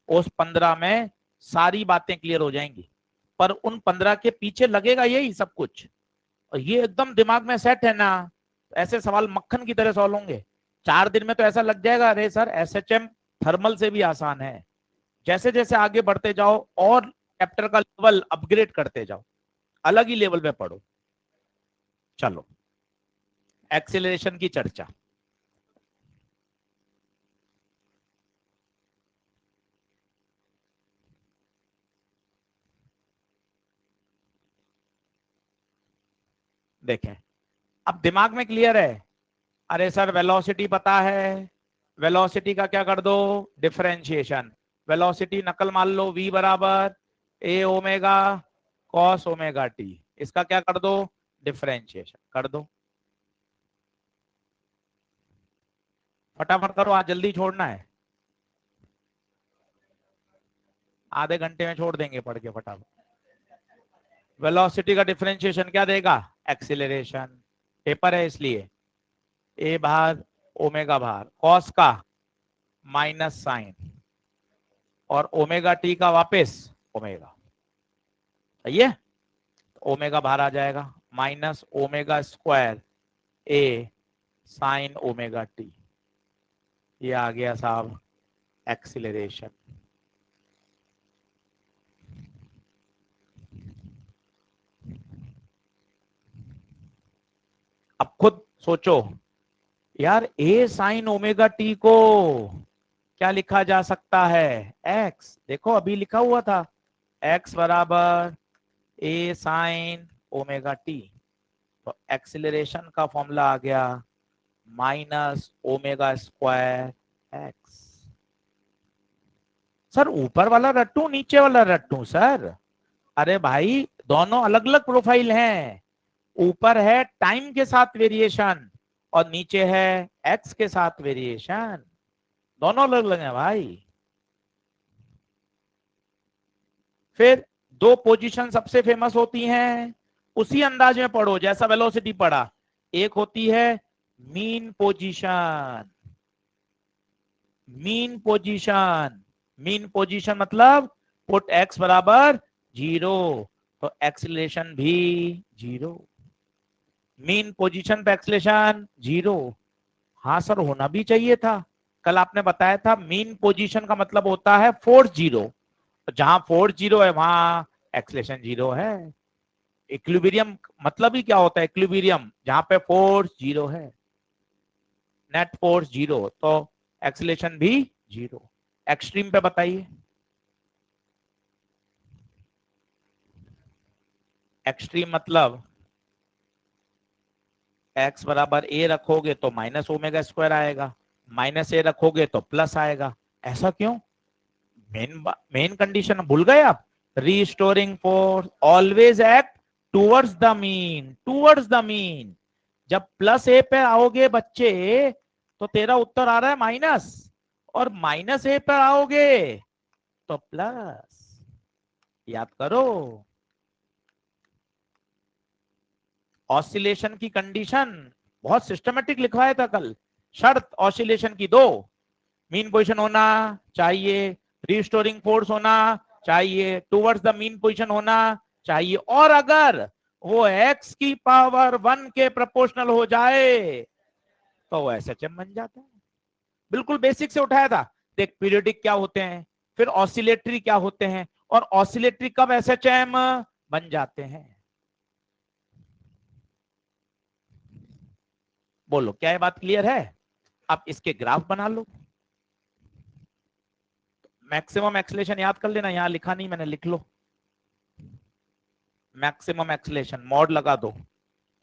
[SPEAKER 1] उस 15 में सारी बातें क्लियर हो जाएंगी। पर उन 15 के पीछे लगेगा यही सब कुछ, और ये एकदम दिमाग में सेट है ना, ऐसे सवाल मक्खन की तरह सॉल्व होंगे। 4 दिन में तो ऐसा लग जाएगा, अरे सर एसएचएम थर्मल से भी आसान है। जैसे जैसे आगे बढ़ते जाओ और चैप्टर का लेवल अपग्रेड करते जाओ, अलग ही लेवल पे पढ़ो। चलो, एक्सेलरेशन की चर्चा। देखें, अब दिमाग में क्लियर है? अरे सर वेलोसिटी पता है, वेलोसिटी का क्या कर दो, डिफरेंशिएशन। वेलोसिटी नकल मान लो, v बराबर ए ओमेगा कॉस ओमेगा टी, इसका क्या कर दो, डिफरेंशिएशन कर दो। फटाफट करो, आज जल्दी छोड़ना है, आधे घंटे में छोड़ देंगे पढ़ के फटाफट। वेलोसिटी का डिफरेंशिएशन क्या देगा, एक्सीलरेशन। पेपर है इसलिए, ए बाहर ओमेगा बाहर, कॉस का माइनस साइन, और ओमेगा टी का वापस ओमेगा। सही है? ओमेगा बाहर आ जाएगा, माइनस ओमेगा स्क्वायर ए साइन ओमेगा टी। ये आ गया साहब एक्सीलरेशन। अब खुद सोचो यार, ए साइन ओमेगा टी को क्या लिखा जा सकता है, एक्स। देखो अभी लिखा हुआ था, एक्स बराबर ए साइन ओमेगा टी, तो एक्सीलरेशन का फॉर्मूला आ गया minus omega square x. Sir ऊपर वाला रट्टू नीचे वाला रट्टू सर? अरे भाई दोनों अलग अलग प्रोफाइल हैं, ऊपर है टाइम के साथ वेरिएशन और नीचे है एक्स के साथ वेरिएशन, दोनों अलग अलग है भाई। फिर दो पोजीशन सबसे फेमस होती हैं, उसी अंदाज में पढ़ो जैसा वेलोसिटी पढ़ा। एक होती है mean position, mean position, mean position मतलब पुट एक्स बराबर जीरो, तो एक्सीलरेशन भी जीरो। मीन पोजीशन पे एक्सीलरेशन जीरो। हाँ सर होना भी चाहिए था, कल आपने बताया था मीन पोजीशन का मतलब होता है फोर्स जीरो, जहां फोर्स जीरो है वहां एक्सीलरेशन जीरो है। इक्विलिब्रियम मतलब ही क्या होता है, इक्विलिब्रियम जहां पे फोर्स जीरो है, नेट फोर्स जीरो, तो एक्सीलरेशन भी जीरो। एक्सट्रीम पे बताइए। एक्सट्रीम मतलब x बराबर a रखोगे तो माइनस ओमेगा स्क्वायर आएगा, माइनस a रखोगे तो प्लस आएगा। ऐसा क्यों? मेन कंडीशन भूल गए आप? Restoring force always act towards the mean, towards the mean. जब प्लस ए पे आओगे बच्चे तो तेरा उत्तर आ रहा है माइनस, और माइनस ए पर आओगे तो प्लस। याद करो, ऑसिलेशन की कंडीशन बहुत सिस्टमेटिक लिखवाया था कल। शर्त ऑसिलेशन की दो, मीन पोजीशन होना चाहिए, रिस्टोरिंग फोर्स होना चाहिए, टूवर्ड्स द मीन पोजीशन होना चाहिए, और अगर वो x की पावर 1 के प्रोपोर्शनल हो जाए तो वो एसएचएम बन जाता है। बिल्कुल बेसिक से उठाया था। देख, पीरियोडिक क्या होते हैं, फिर ऑसिलेटरी क्या होते हैं, और ऑसिलेटरी कब एसएचएम बन जाते हैं। बोलो, क्या ये बात क्लियर है? अब इसके ग्राफ बना लो। मैक्सिमम एक्सेलेरेशन याद कर लेना, यहां लिखा नहीं मैंने, लिख लो। मैक्सिमम एक्सेलेरेशन मॉड लगा दो,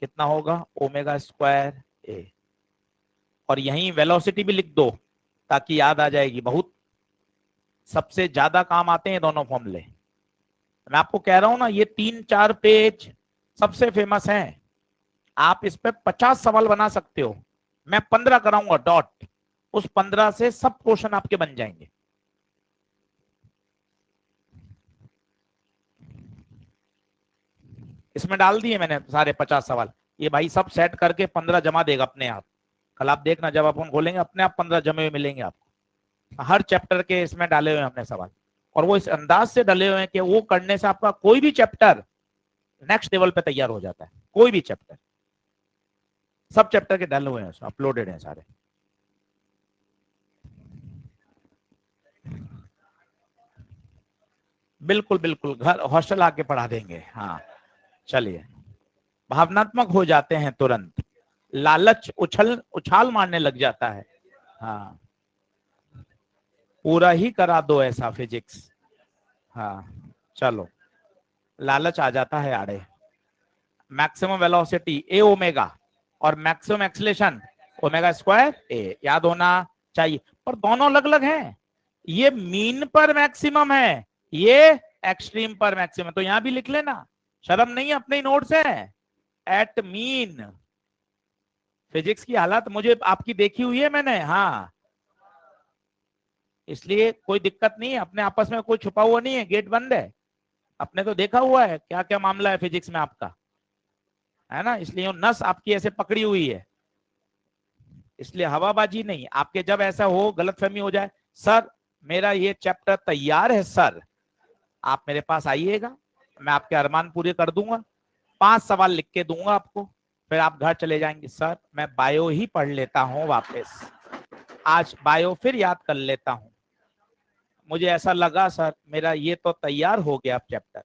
[SPEAKER 1] कितना होगा ओमेगा स्क्वायर ए, और यहीं वेलोसिटी भी लिख दो ताकि याद आ जाएगी। बहुत सबसे ज्यादा काम आते हैं दोनों फॉर्मूले। मैं आपको कह रहा हूं ना, ये 3-4 पेज सबसे फेमस हैं। आप इस पे 50 सवाल बना सकते हो, मैं 15 कराऊंगा डॉट, उस 15 से सब क्वेश्चन आपके बन जाएंगे। इसमें डाल दिए मैंने सारे 50 सवाल, ये भाई सब सेट करके 15 जमा देगा अपने आप। कल आप देखना, जब अपन खोलेंगे अपने आप 15 जमे हुए मिलेंगे आपको। हर चैप्टर के इसमें डाले हुए हमने सवाल, और वो इस अंदाज से डाले हुए हैं कि वो करने से आपका कोई भी चैप्टर नेक्स्ट लेवल पे तैयार हो जाता है। कोई भी चैप्टर, सब चैप्टर के डाले हुए हैं, अपलोडेड हैं सारे। बिल्कुल बिल्कुल, घर हॉस्टल आके पढ़ा देंगे। हाँ चलिए, भावनात्मक हो जाते हैं तुरंत, लालच उछाल मारने लग जाता है। हाँ, पूरा ही करा दो ऐसा फिजिक्स। हाँ चलो, लालच आ जाता है आड़े। मैक्सिमम वेलोसिटी ए ओमेगा, और मैक्सिमम एक्सीलरेशन ओमेगा स्क्वायर ए, याद होना चाहिए। पर दोनों अलग अलग हैं, ये मीन पर मैक्सिमम है, ये एक्सट्रीम पर मैक्सिमम। तो यहां भी लिख लेना, शर्म नहीं है, अपने नोट्स है। एट मीन, फिजिक्स की हालत मुझे आपकी देखी हुई है मैंने। हाँ, इसलिए कोई दिक्कत नहीं है, अपने आपस में कोई छुपा हुआ नहीं है, गेट बंद है। अपने तो देखा हुआ है क्या क्या मामला है फिजिक्स में आपका, है ना। इसलिए नस आपकी ऐसे पकड़ी हुई है, इसलिए हवाबाजी नहीं। आपके जब ऐसा हो, गलतफहमी हो जाए, सर मेरा ये चैप्टर तैयार है सर, आप मेरे पास आइएगा, मैं आपके अरमान पूरे कर दूंगा। 5 सवाल लिख के दूंगा आपको, फिर आप घर चले जाएंगे, सर मैं बायो ही पढ़ लेता हूँ वापस, आज बायो फिर याद कर लेता हूँ, मुझे ऐसा लगा सर मेरा ये तो तैयार हो गया चैप्टर।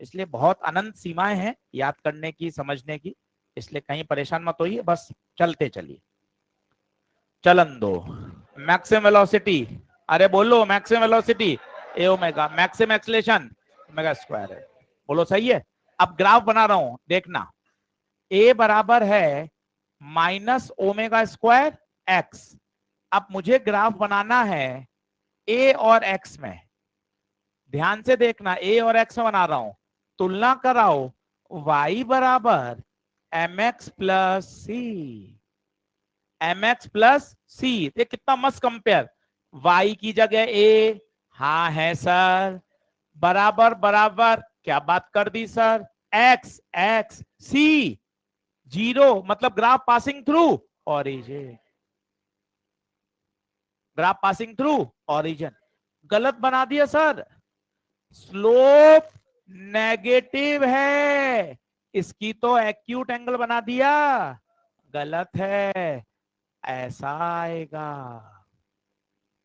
[SPEAKER 1] इसलिए बहुत अनंत सीमाएं हैं याद करने की, समझने की, इसलिए कहीं परेशान मत होइए, बस चलते चलिए। चलन दो, मैक्सिमम वेलोसिटी, अरे बोलो maximum velocity a omega, maximum acceleration omega square है। बोलो सही है। अब ग्राफ बना रहा हूं, देखना। ए बराबर है माइनस ओमेगा स्क्वायर एक्स। अब मुझे ग्राफ बनाना है ए और एक्स में, ध्यान से देखना, ए और एक्स में बना रहा हूं। तुलना कराओ, y बराबर एम एक्स प्लस सी, एम एक्स प्लस सी। देख कितना मस्त कंपेयर, y की जगह a, हाँ है सर, बराबर बराबर, क्या बात कर दी sir, x x c, zero मतलब graph passing through origin, graph passing through origin. गलत बना दिया सर, स्लोप नेगेटिव है, इसकी तो एक्यूट एंगल बना दिया, गलत है, ऐसा आएगा।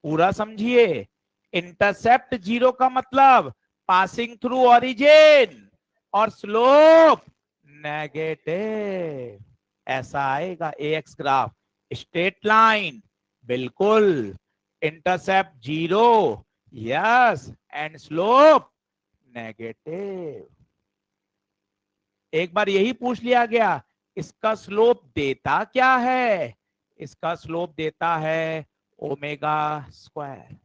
[SPEAKER 1] पूरा समझिए, इंटरसेप्ट जीरो का मतलब पासिंग थ्रू ओरिजिन, और स्लोप नेगेटिव, ऐसा आएगा ए एक्स ग्राफ। स्ट्रेट लाइन, बिल्कुल, intercept zero, yes, and slope negative. एक बार यही पूछ लिया गया, इसका स्लोप देता क्या है, इसका स्लोप देता है ओमेगा स्क्वायर।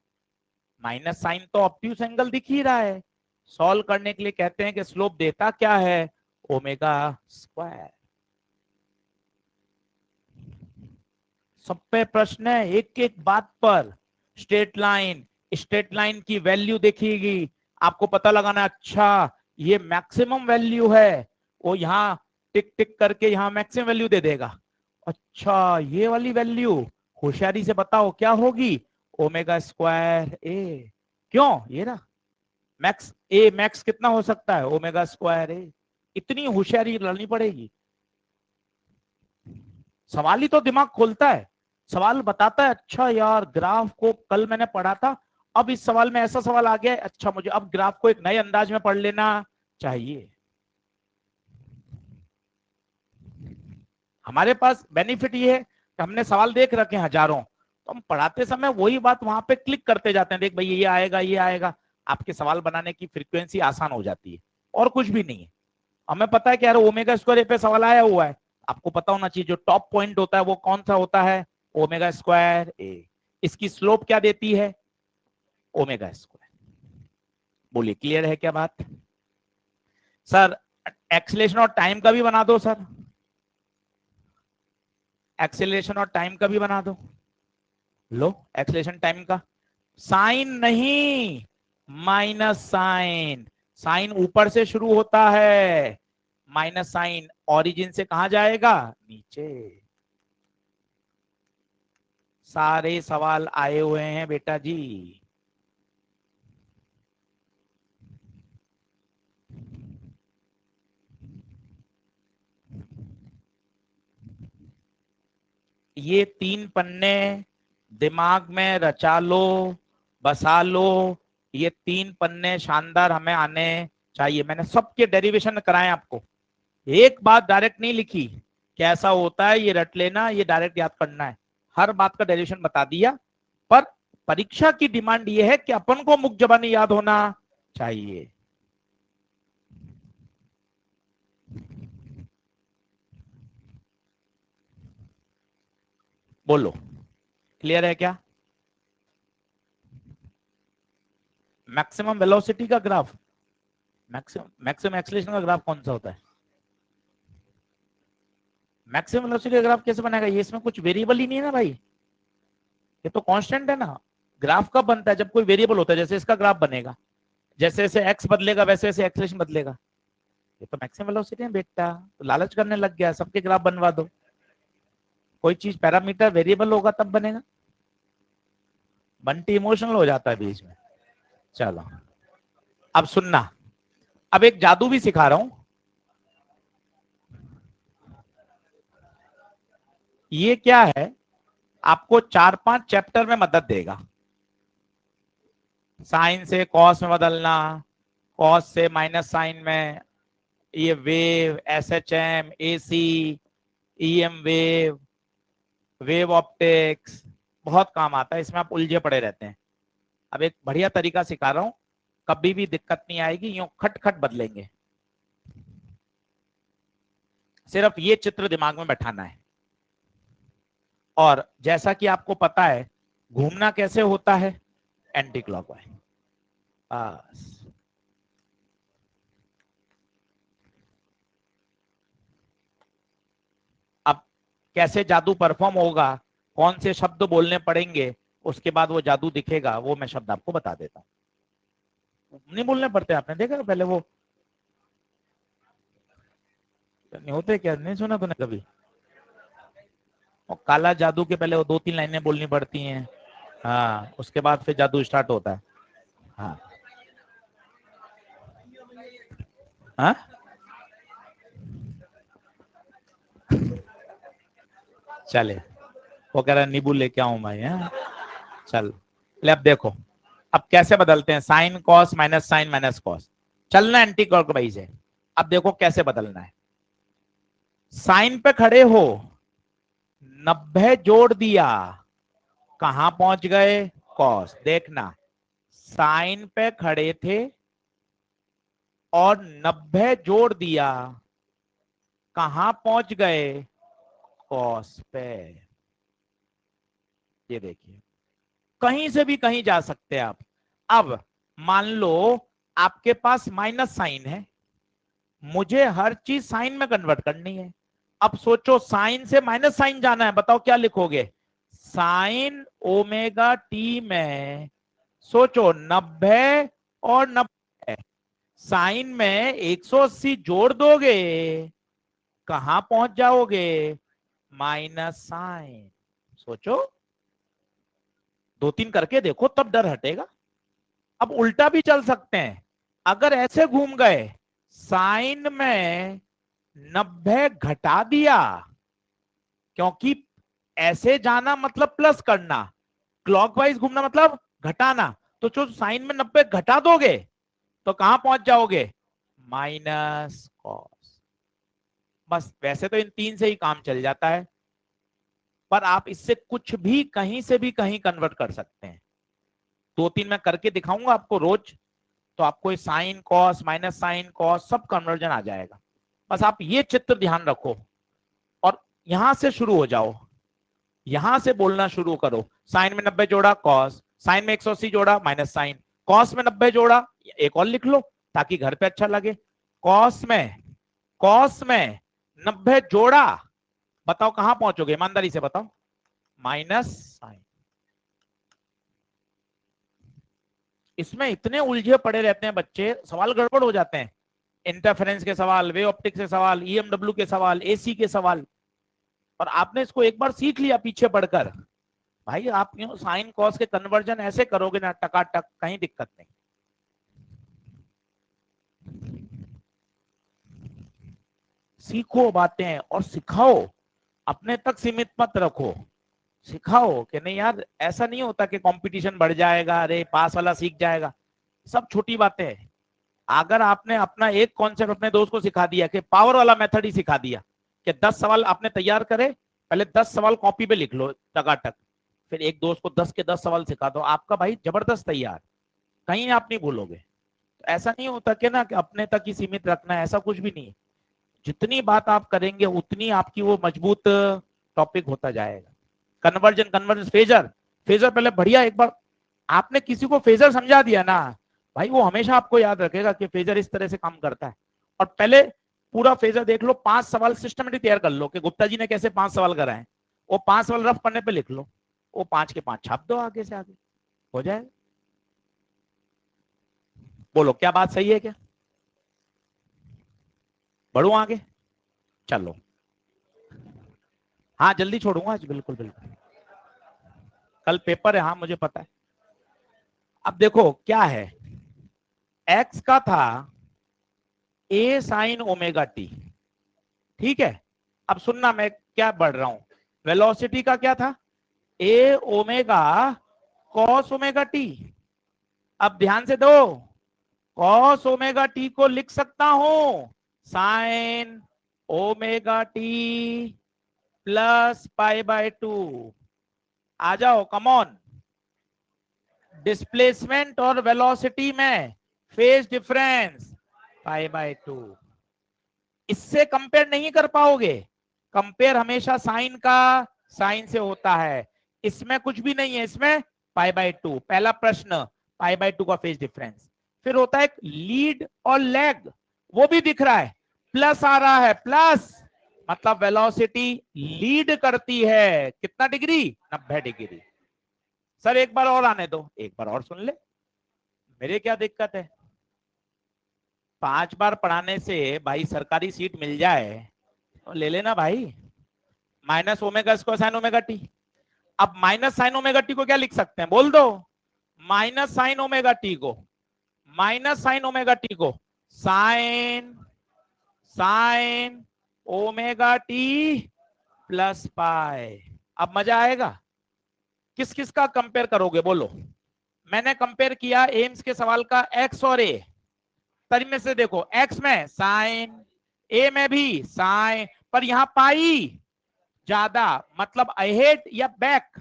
[SPEAKER 1] माइनस साइन तो ऑब्ट्यूस एंगल दिख ही रहा है, सॉल्व करने के लिए कहते हैं कि स्लोप देता क्या है, ओमेगा स्क्वायर। सब पे प्रश्न है एक एक बात पर। स्ट्रेट लाइन की वैल्यू देखिएगी, आपको पता लगाना, अच्छा ये मैक्सिमम वैल्यू है, वो यहाँ टिक टिक करके यहाँ मैक्सिमम वैल्यू दे देगा। अच्छा ये वाली वैल्यू होशियारी से बताओ क्या होगी, ओमेगा स्क्वायर ए। क्यों, ये ना मैक्स कितना हो सकता है, ओमेगा स्क्वायर ए। इतनी होशियारी लड़नी पड़ेगी। सवाल ही तो दिमाग खोलता है, सवाल बताता है अच्छा यार ग्राफ को कल मैंने पढ़ा था, अब इस सवाल में ऐसा सवाल आ गया है, अच्छा मुझे अब ग्राफ को एक नए अंदाज में पढ़ लेना चाहिए। हमारे पास बेनिफिट ये है कि हमने सवाल देख रखे हैं हजारों, तो हम पढ़ाते समय वही बात वहां पे क्लिक करते जाते हैं, देख भाई ये आएगा ये आएगा, आपके सवाल बनाने की फ्रीक्वेंसी आसान हो जाती है, और कुछ भी नहीं है। हमें पता है कि यार ओमेगा स्क्वायर पे सवाल आया हुआ है, आपको पता होना चाहिए जो टॉप पॉइंट होता है वो कौन सा होता है, ओमेगा स्क्वायर ए। इसकी स्लोप क्या देती है, ओमेगा स्क्वायर। बोलिए क्लियर है क्या बात। सर एक्सेलरेशन और टाइम का भी बना दो सर, एक्सेलरेशन और टाइम का भी बना दो। लो एक्सेलरेशन टाइम का, साइन नहीं माइनस साइन, साइन ऊपर से शुरू होता है, माइनस साइन ओरिजिन से कहा जाएगा, नीचे। सारे सवाल आए हुए हैं बेटा जी। ये 3 पन्ने दिमाग में रचा लो, बसा लो, ये 3 पन्ने शानदार हमें आने चाहिए। मैंने सबके डेरिवेशन कराए आपको, एक बात डायरेक्ट नहीं लिखी, कैसा होता है ये रट लेना, ये डायरेक्ट याद करना है, हर बात का डेरिवेशन बता दिया। पर परीक्षा की डिमांड ये है कि अपन को मुख जबानी याद होना चाहिए। बोलो क्लियर है क्या। मैक्सिमम वेलोसिटी का ग्राफ, मैक्सिमम एक्सीलरेशन का ग्राफ कौन सा होता है, मैक्सिमम वेलोसिटी का ग्राफ कैसे बनेगा, ये इसमें कुछ वेरिएबल ही नहीं है ना भाई, ये तो कांस्टेंट है ना। ग्राफ कब बनता है, जब कोई वेरिएबल होता है, जैसे इसका ग्राफ बनेगा, जैसे जैसे एक्स बदलेगा वैसे वैसे एक्सीलरेशन बदलेगा। ये तो मैक्सिमम वेलोसिटी है बेटा, तो लालच करने लग गया, सबके ग्राफ बनवा दो। कोई चीज पैरामीटर वेरिएबल होगा तब बनेगा, बंटी इमोशनल हो जाता है बीच में। चलो अब सुनना, अब एक जादू भी सिखा रहा हूं, ये क्या है, आपको 4-5 चैप्टर में मदद देगा। साइन से कॉस में बदलना, कॉस से माइनस साइन में, ये wave, SHM, AC, EM wave, wave optics, बहुत काम आता है इसमें, आप उलझे पड़े रहते हैं। अब एक बढ़िया तरीका सिखा रहा हूं, कभी भी दिक्कत नहीं आएगी, यूं खट खट बदलेंगे। सिर्फ ये चित्र दिमाग में बैठाना है, और जैसा कि आपको पता है घूमना कैसे होता है, एंटी क्लॉकवाइज। बस अब कैसे जादू परफॉर्म होगा, कौन से शब्द बोलने पड़ेंगे, उसके बाद वो जादू दिखेगा, वो मैं शब्द आपको बता देता हूँ। नहीं बोलने पड़ते, आपने देखा पहले वो नहीं होते क्या, नहीं सुना तूने कभी, और काला जादू के पहले वो 2-3 लाइनें बोलनी पड़ती हैं, हाँ उसके बाद फिर जादू स्टार्ट होता है। हाँ हाँ चले, वो कह रहा नींबू लेके आऊं मैं, हाँ चल। ले अब देखो, अब कैसे बदलते हैं, sine cos minus sine minus cos, चलना एंटी क्लॉकवाइज है। अब देखो कैसे बदलना है, साइन पे खड़े हो, 90 जोड़ दिया, कहां पहुंच गए, कॉस। देखना, साइन पे खड़े थे और 90 जोड़ दिया, कहां पहुंच गए, कॉस पे। ये देखिए, कहीं से भी कहीं जा सकते हैं आप। अब मान लो आपके पास माइनस साइन है, मुझे हर चीज साइन में कन्वर्ट करनी है। अब सोचो, साइन से माइनस साइन जाना है, बताओ क्या लिखोगे। साइन ओमेगा टी में सोचो 90 और 90, साइन में 180 जोड़ दोगे, कहां पहुंच जाओगे, माइनस साइन। सोचो, 2-3 करके देखो, तब डर हटेगा। अब उल्टा भी चल सकते हैं, अगर ऐसे घूम गए, साइन में 90 घटा दिया, क्योंकि ऐसे जाना मतलब प्लस करना, क्लॉकवाइज घूमना मतलब घटाना, तो जो साइन में 90 घटा दोगे तो कहां पहुंच जाओगे, माइनस कॉस। बस, वैसे तो इन 3 से ही काम चल जाता है, पर आप इससे कुछ भी कहीं से भी कहीं कन्वर्ट कर सकते हैं। 2-3 मैं करके दिखाऊंगा आपको रोज, तो आपको sign cos minus sine cos सब कन्वर्जन आ जाएगा। बस आप ये चित्र ध्यान रखो और यहां से शुरू हो जाओ, यहां से बोलना शुरू करो। साइन में 90 जोड़ा कॉस, साइन में 180 जोड़ा माइनस साइन, कॉस में 90 जोड़ा, एक और लिख लो ताकि घर पे अच्छा लगे, कॉस में 90 जोड़ा, बताओ कहां पहुंचोगे, ईमानदारी से बताओ, माइनस साइन। इसमें इतने उलझे पड़े रहते हैं बच्चे, सवाल गड़बड़ हो जाते हैं, इंटरफेरेंस के सवाल, वेव ऑप्टिक्स के सवाल, ईएमडब्ल्यू के सवाल, एसी के सवाल। और आपने इसको एक बार सीख लिया पीछे पढ़कर, भाई आप साइन कॉस के कन्वर्जन ऐसे करोगे ना टकाटक, कहीं दिक्कत नहीं। सीखो बातें और सिखाओ, अपने तक सीमित मत रखो, सिखाओ कि नहीं यार, ऐसा नहीं होता कि कंपटीशन बढ़ जाएगा, अरे पास वाला सीख जाएगा, सब छोटी बातें हैं। अगर आपने अपना एक कॉन्सेप्ट अपने दोस्त को सिखा दिया, कि पावर वाला मेथड ही सिखा दिया, कि 10 सवाल आपने तैयार करे, पहले 10 सवाल कॉपी पे लिख लो टकाटक, फिर एक दोस्त को 10 के 10 सवाल सिखा दो, आपका भाई जबरदस्त तैयार, कहीं आप नहीं भूलोगे। तो ऐसा नहीं होता कि ना कि अपने तक ही सीमित रखना है, ऐसा कुछ भी नहीं है। जितनी बात आप करेंगे उतनी आपकी वो मजबूत टॉपिक होता जाएगा। कन्वर्जन, फेजर, फेजर पहले बढ़िया एक बार आपने किसी को फेजर समझा दिया ना, भाई वो हमेशा आपको याद रखेगा कि फेजर इस तरह से काम करता है। और पहले पूरा फेजर देख लो, 5 सवाल सिस्टमेटिक तैयार कर लो कि गुप्ता जी ने कैसे 5 सवाल कराए, वो 5 सवाल रफ पन्ने पे लिख लो, वो 5 के 5 छाप दो, आगे से आगे हो जाएगा। बोलो क्या बात सही है क्या, बढ़ू आगे, चलो। हाँ जल्दी छोड़ूंगा आज, बिल्कुल बिल्कुल, कल पेपर है, हाँ मुझे पता है। अब देखो क्या है, एक्स का था ए साइन ओमेगा टी, ठीक है। अब सुनना मैं क्या बढ़ रहा हूं, वेलोसिटी का क्या था, ए ओमेगा कॉस ओमेगा टी। अब ध्यान से दो, कॉस ओमेगा टी को लिख सकता हूं sign omega T plus pi by 2। आ जाओ कम ऑन, डिस्प्लेसमेंट और वेलोसिटी में फेज डिफरेंस पाई बाय 2, इससे कंपेयर नहीं कर पाओगे। कंपेयर हमेशा साइन का साइन से होता है, इसमें कुछ भी नहीं है, इसमें पाई बाय 2, पहला प्रश्न पाई बाय 2 का फेज डिफरेंस। फिर होता है लीड और लैग, वो भी दिख रहा है, प्लस आ रहा है, प्लस मतलब वेलोसिटी लीड करती है कितना डिग्री, 90 डिग्री। सर एक बार और आने दो, एक बार और सुन ले, मेरे क्या दिक्कत है, 5 बार पढ़ाने से भाई सरकारी सीट मिल जाए तो ले लेना भाई। Minus omega square sine omega T, अब माइनस साइन ओमेगा टी को क्या लिख सकते हैं, बोल दो, माइनस साइन ओमेगा टी को, माइनस साइन ओमेगा टी को sine sine omega T plus pi. अब मजा आएगा, किस किस का कंपेयर करोगे बोलो। मैंने कंपेयर किया एम्स के सवाल का एक्स और ए, तरी में से देखो, एक्स में साइन, ए में भी साइन, पर यहां पाई ज्यादा, मतलब अहेड या बैक।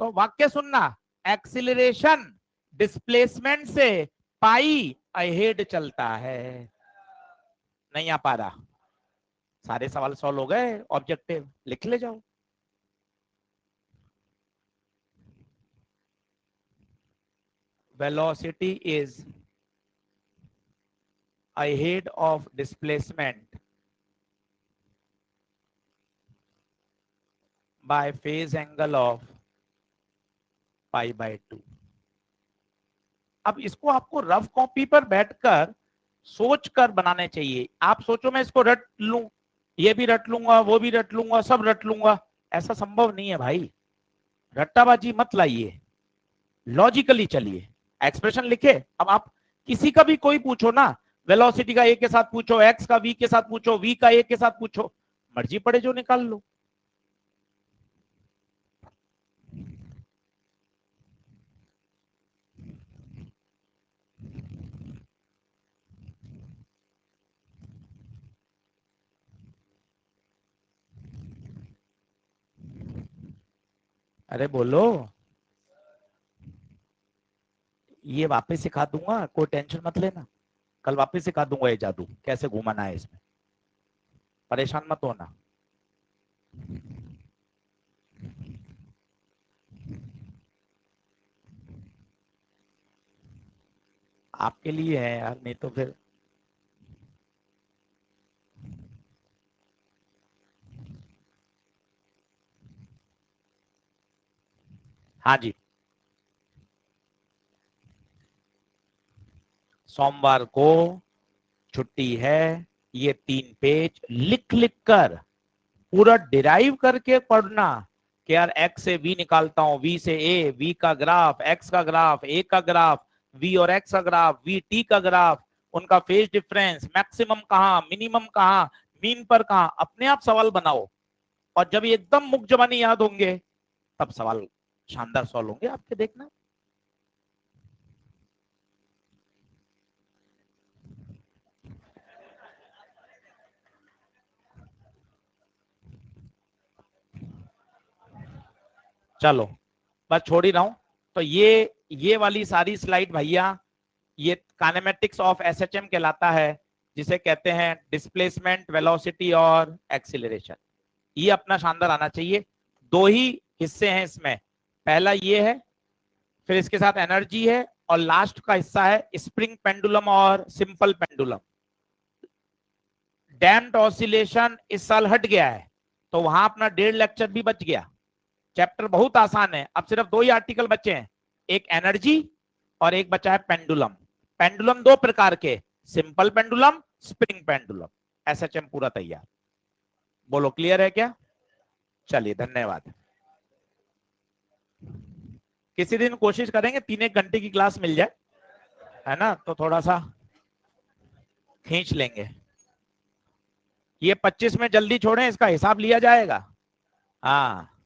[SPEAKER 1] तो वाक्य सुनना, एक्सिलरेशन डिस्प्लेसमेंट से पाई अहेड चलता है, नहीं आ पा रहा, सारे सवाल सॉल्व हो गए, ऑब्जेक्टिव लिख ले जाओ। Velocity is ahead of displacement by phase angle of π/2। अब इसको आपको रफ कॉपी पर बैठकर सोच कर बनाने चाहिए। आप सोचो मैं इसको रट लूं, ये भी रट लूंगा, वो भी रट लूंगा, सब रट लूंगा, ऐसा संभव नहीं है भाई। रट्टाबाजी मत लाइए, लॉजिकली चलिए। एक्सप्रेशन लिखे, अब आप किसी का भी कोई पूछो ना, वेलोसिटी का ए के साथ पूछो, एक्स का वी के साथ पूछो, वी का ए के साथ पूछो, मर्जी पड़े जो निकाल लो। अरे बोलो, ये वापस सिखा दूंगा, कोई टेंशन मत लेना। कल वापस सिखा दूंगा ये जादू, कैसे घुमाना है इसमें, परेशान मत होना। आपके लिए है यार, नहीं तो फिर। हाँ जी, सोमवार को छुट्टी है। ये 3 पेज लिख लिख कर पूरा डिराइव करके पढ़ना कि यार एक्स से वी निकालता हूं, वी से ए, वी का ग्राफ, एक्स का ग्राफ, ए का ग्राफ, वी और एक्स का ग्राफ, वी टी का ग्राफ, उनका फेज डिफरेंस, मैक्सिमम कहाँ, मिनिमम कहाँ, मीन पर कहाँ, अपने आप सवाल बनाओ। और जब ये एकदम मुख जबानी याद होंगे तब सवाल शानदार सॉल्व होंगे आपके, देखना। चलो बस छोड़ ही रहा हूं। तो ये वाली सारी स्लाइड भैया, ये काइनेमेटिक्स ऑफ एसएचएम कहलाता है, जिसे कहते हैं डिस्प्लेसमेंट, वेलोसिटी और एक्सीलरेशन। ये अपना शानदार आना चाहिए। 2 ही हिस्से हैं इसमें, पहला ये है, फिर इसके साथ एनर्जी है, और लास्ट का हिस्सा है स्प्रिंग पेंडुलम और सिंपल पेंडुलम। डैम्प्ड ऑसिलेशन इस साल हट गया है, तो वहां अपना 1.5 लेक्चर भी बच गया। चैप्टर बहुत आसान है, अब सिर्फ 2 ही आर्टिकल बचे हैं, एक एनर्जी और एक बचा है पेंडुलम। पेंडुलम 2 प्रकार के, simple pendulum, spring pendulum. SHM पूरा तैयार। बोलो क्लियर है क्या? चलिए धन्यवाद। किसी दिन कोशिश करेंगे 3 एक घंटे की क्लास मिल जाए, है ना, तो थोड़ा सा खींच लेंगे। ये 25 में जल्दी छोड़ें, इसका हिसाब लिया जाएगा। हाँ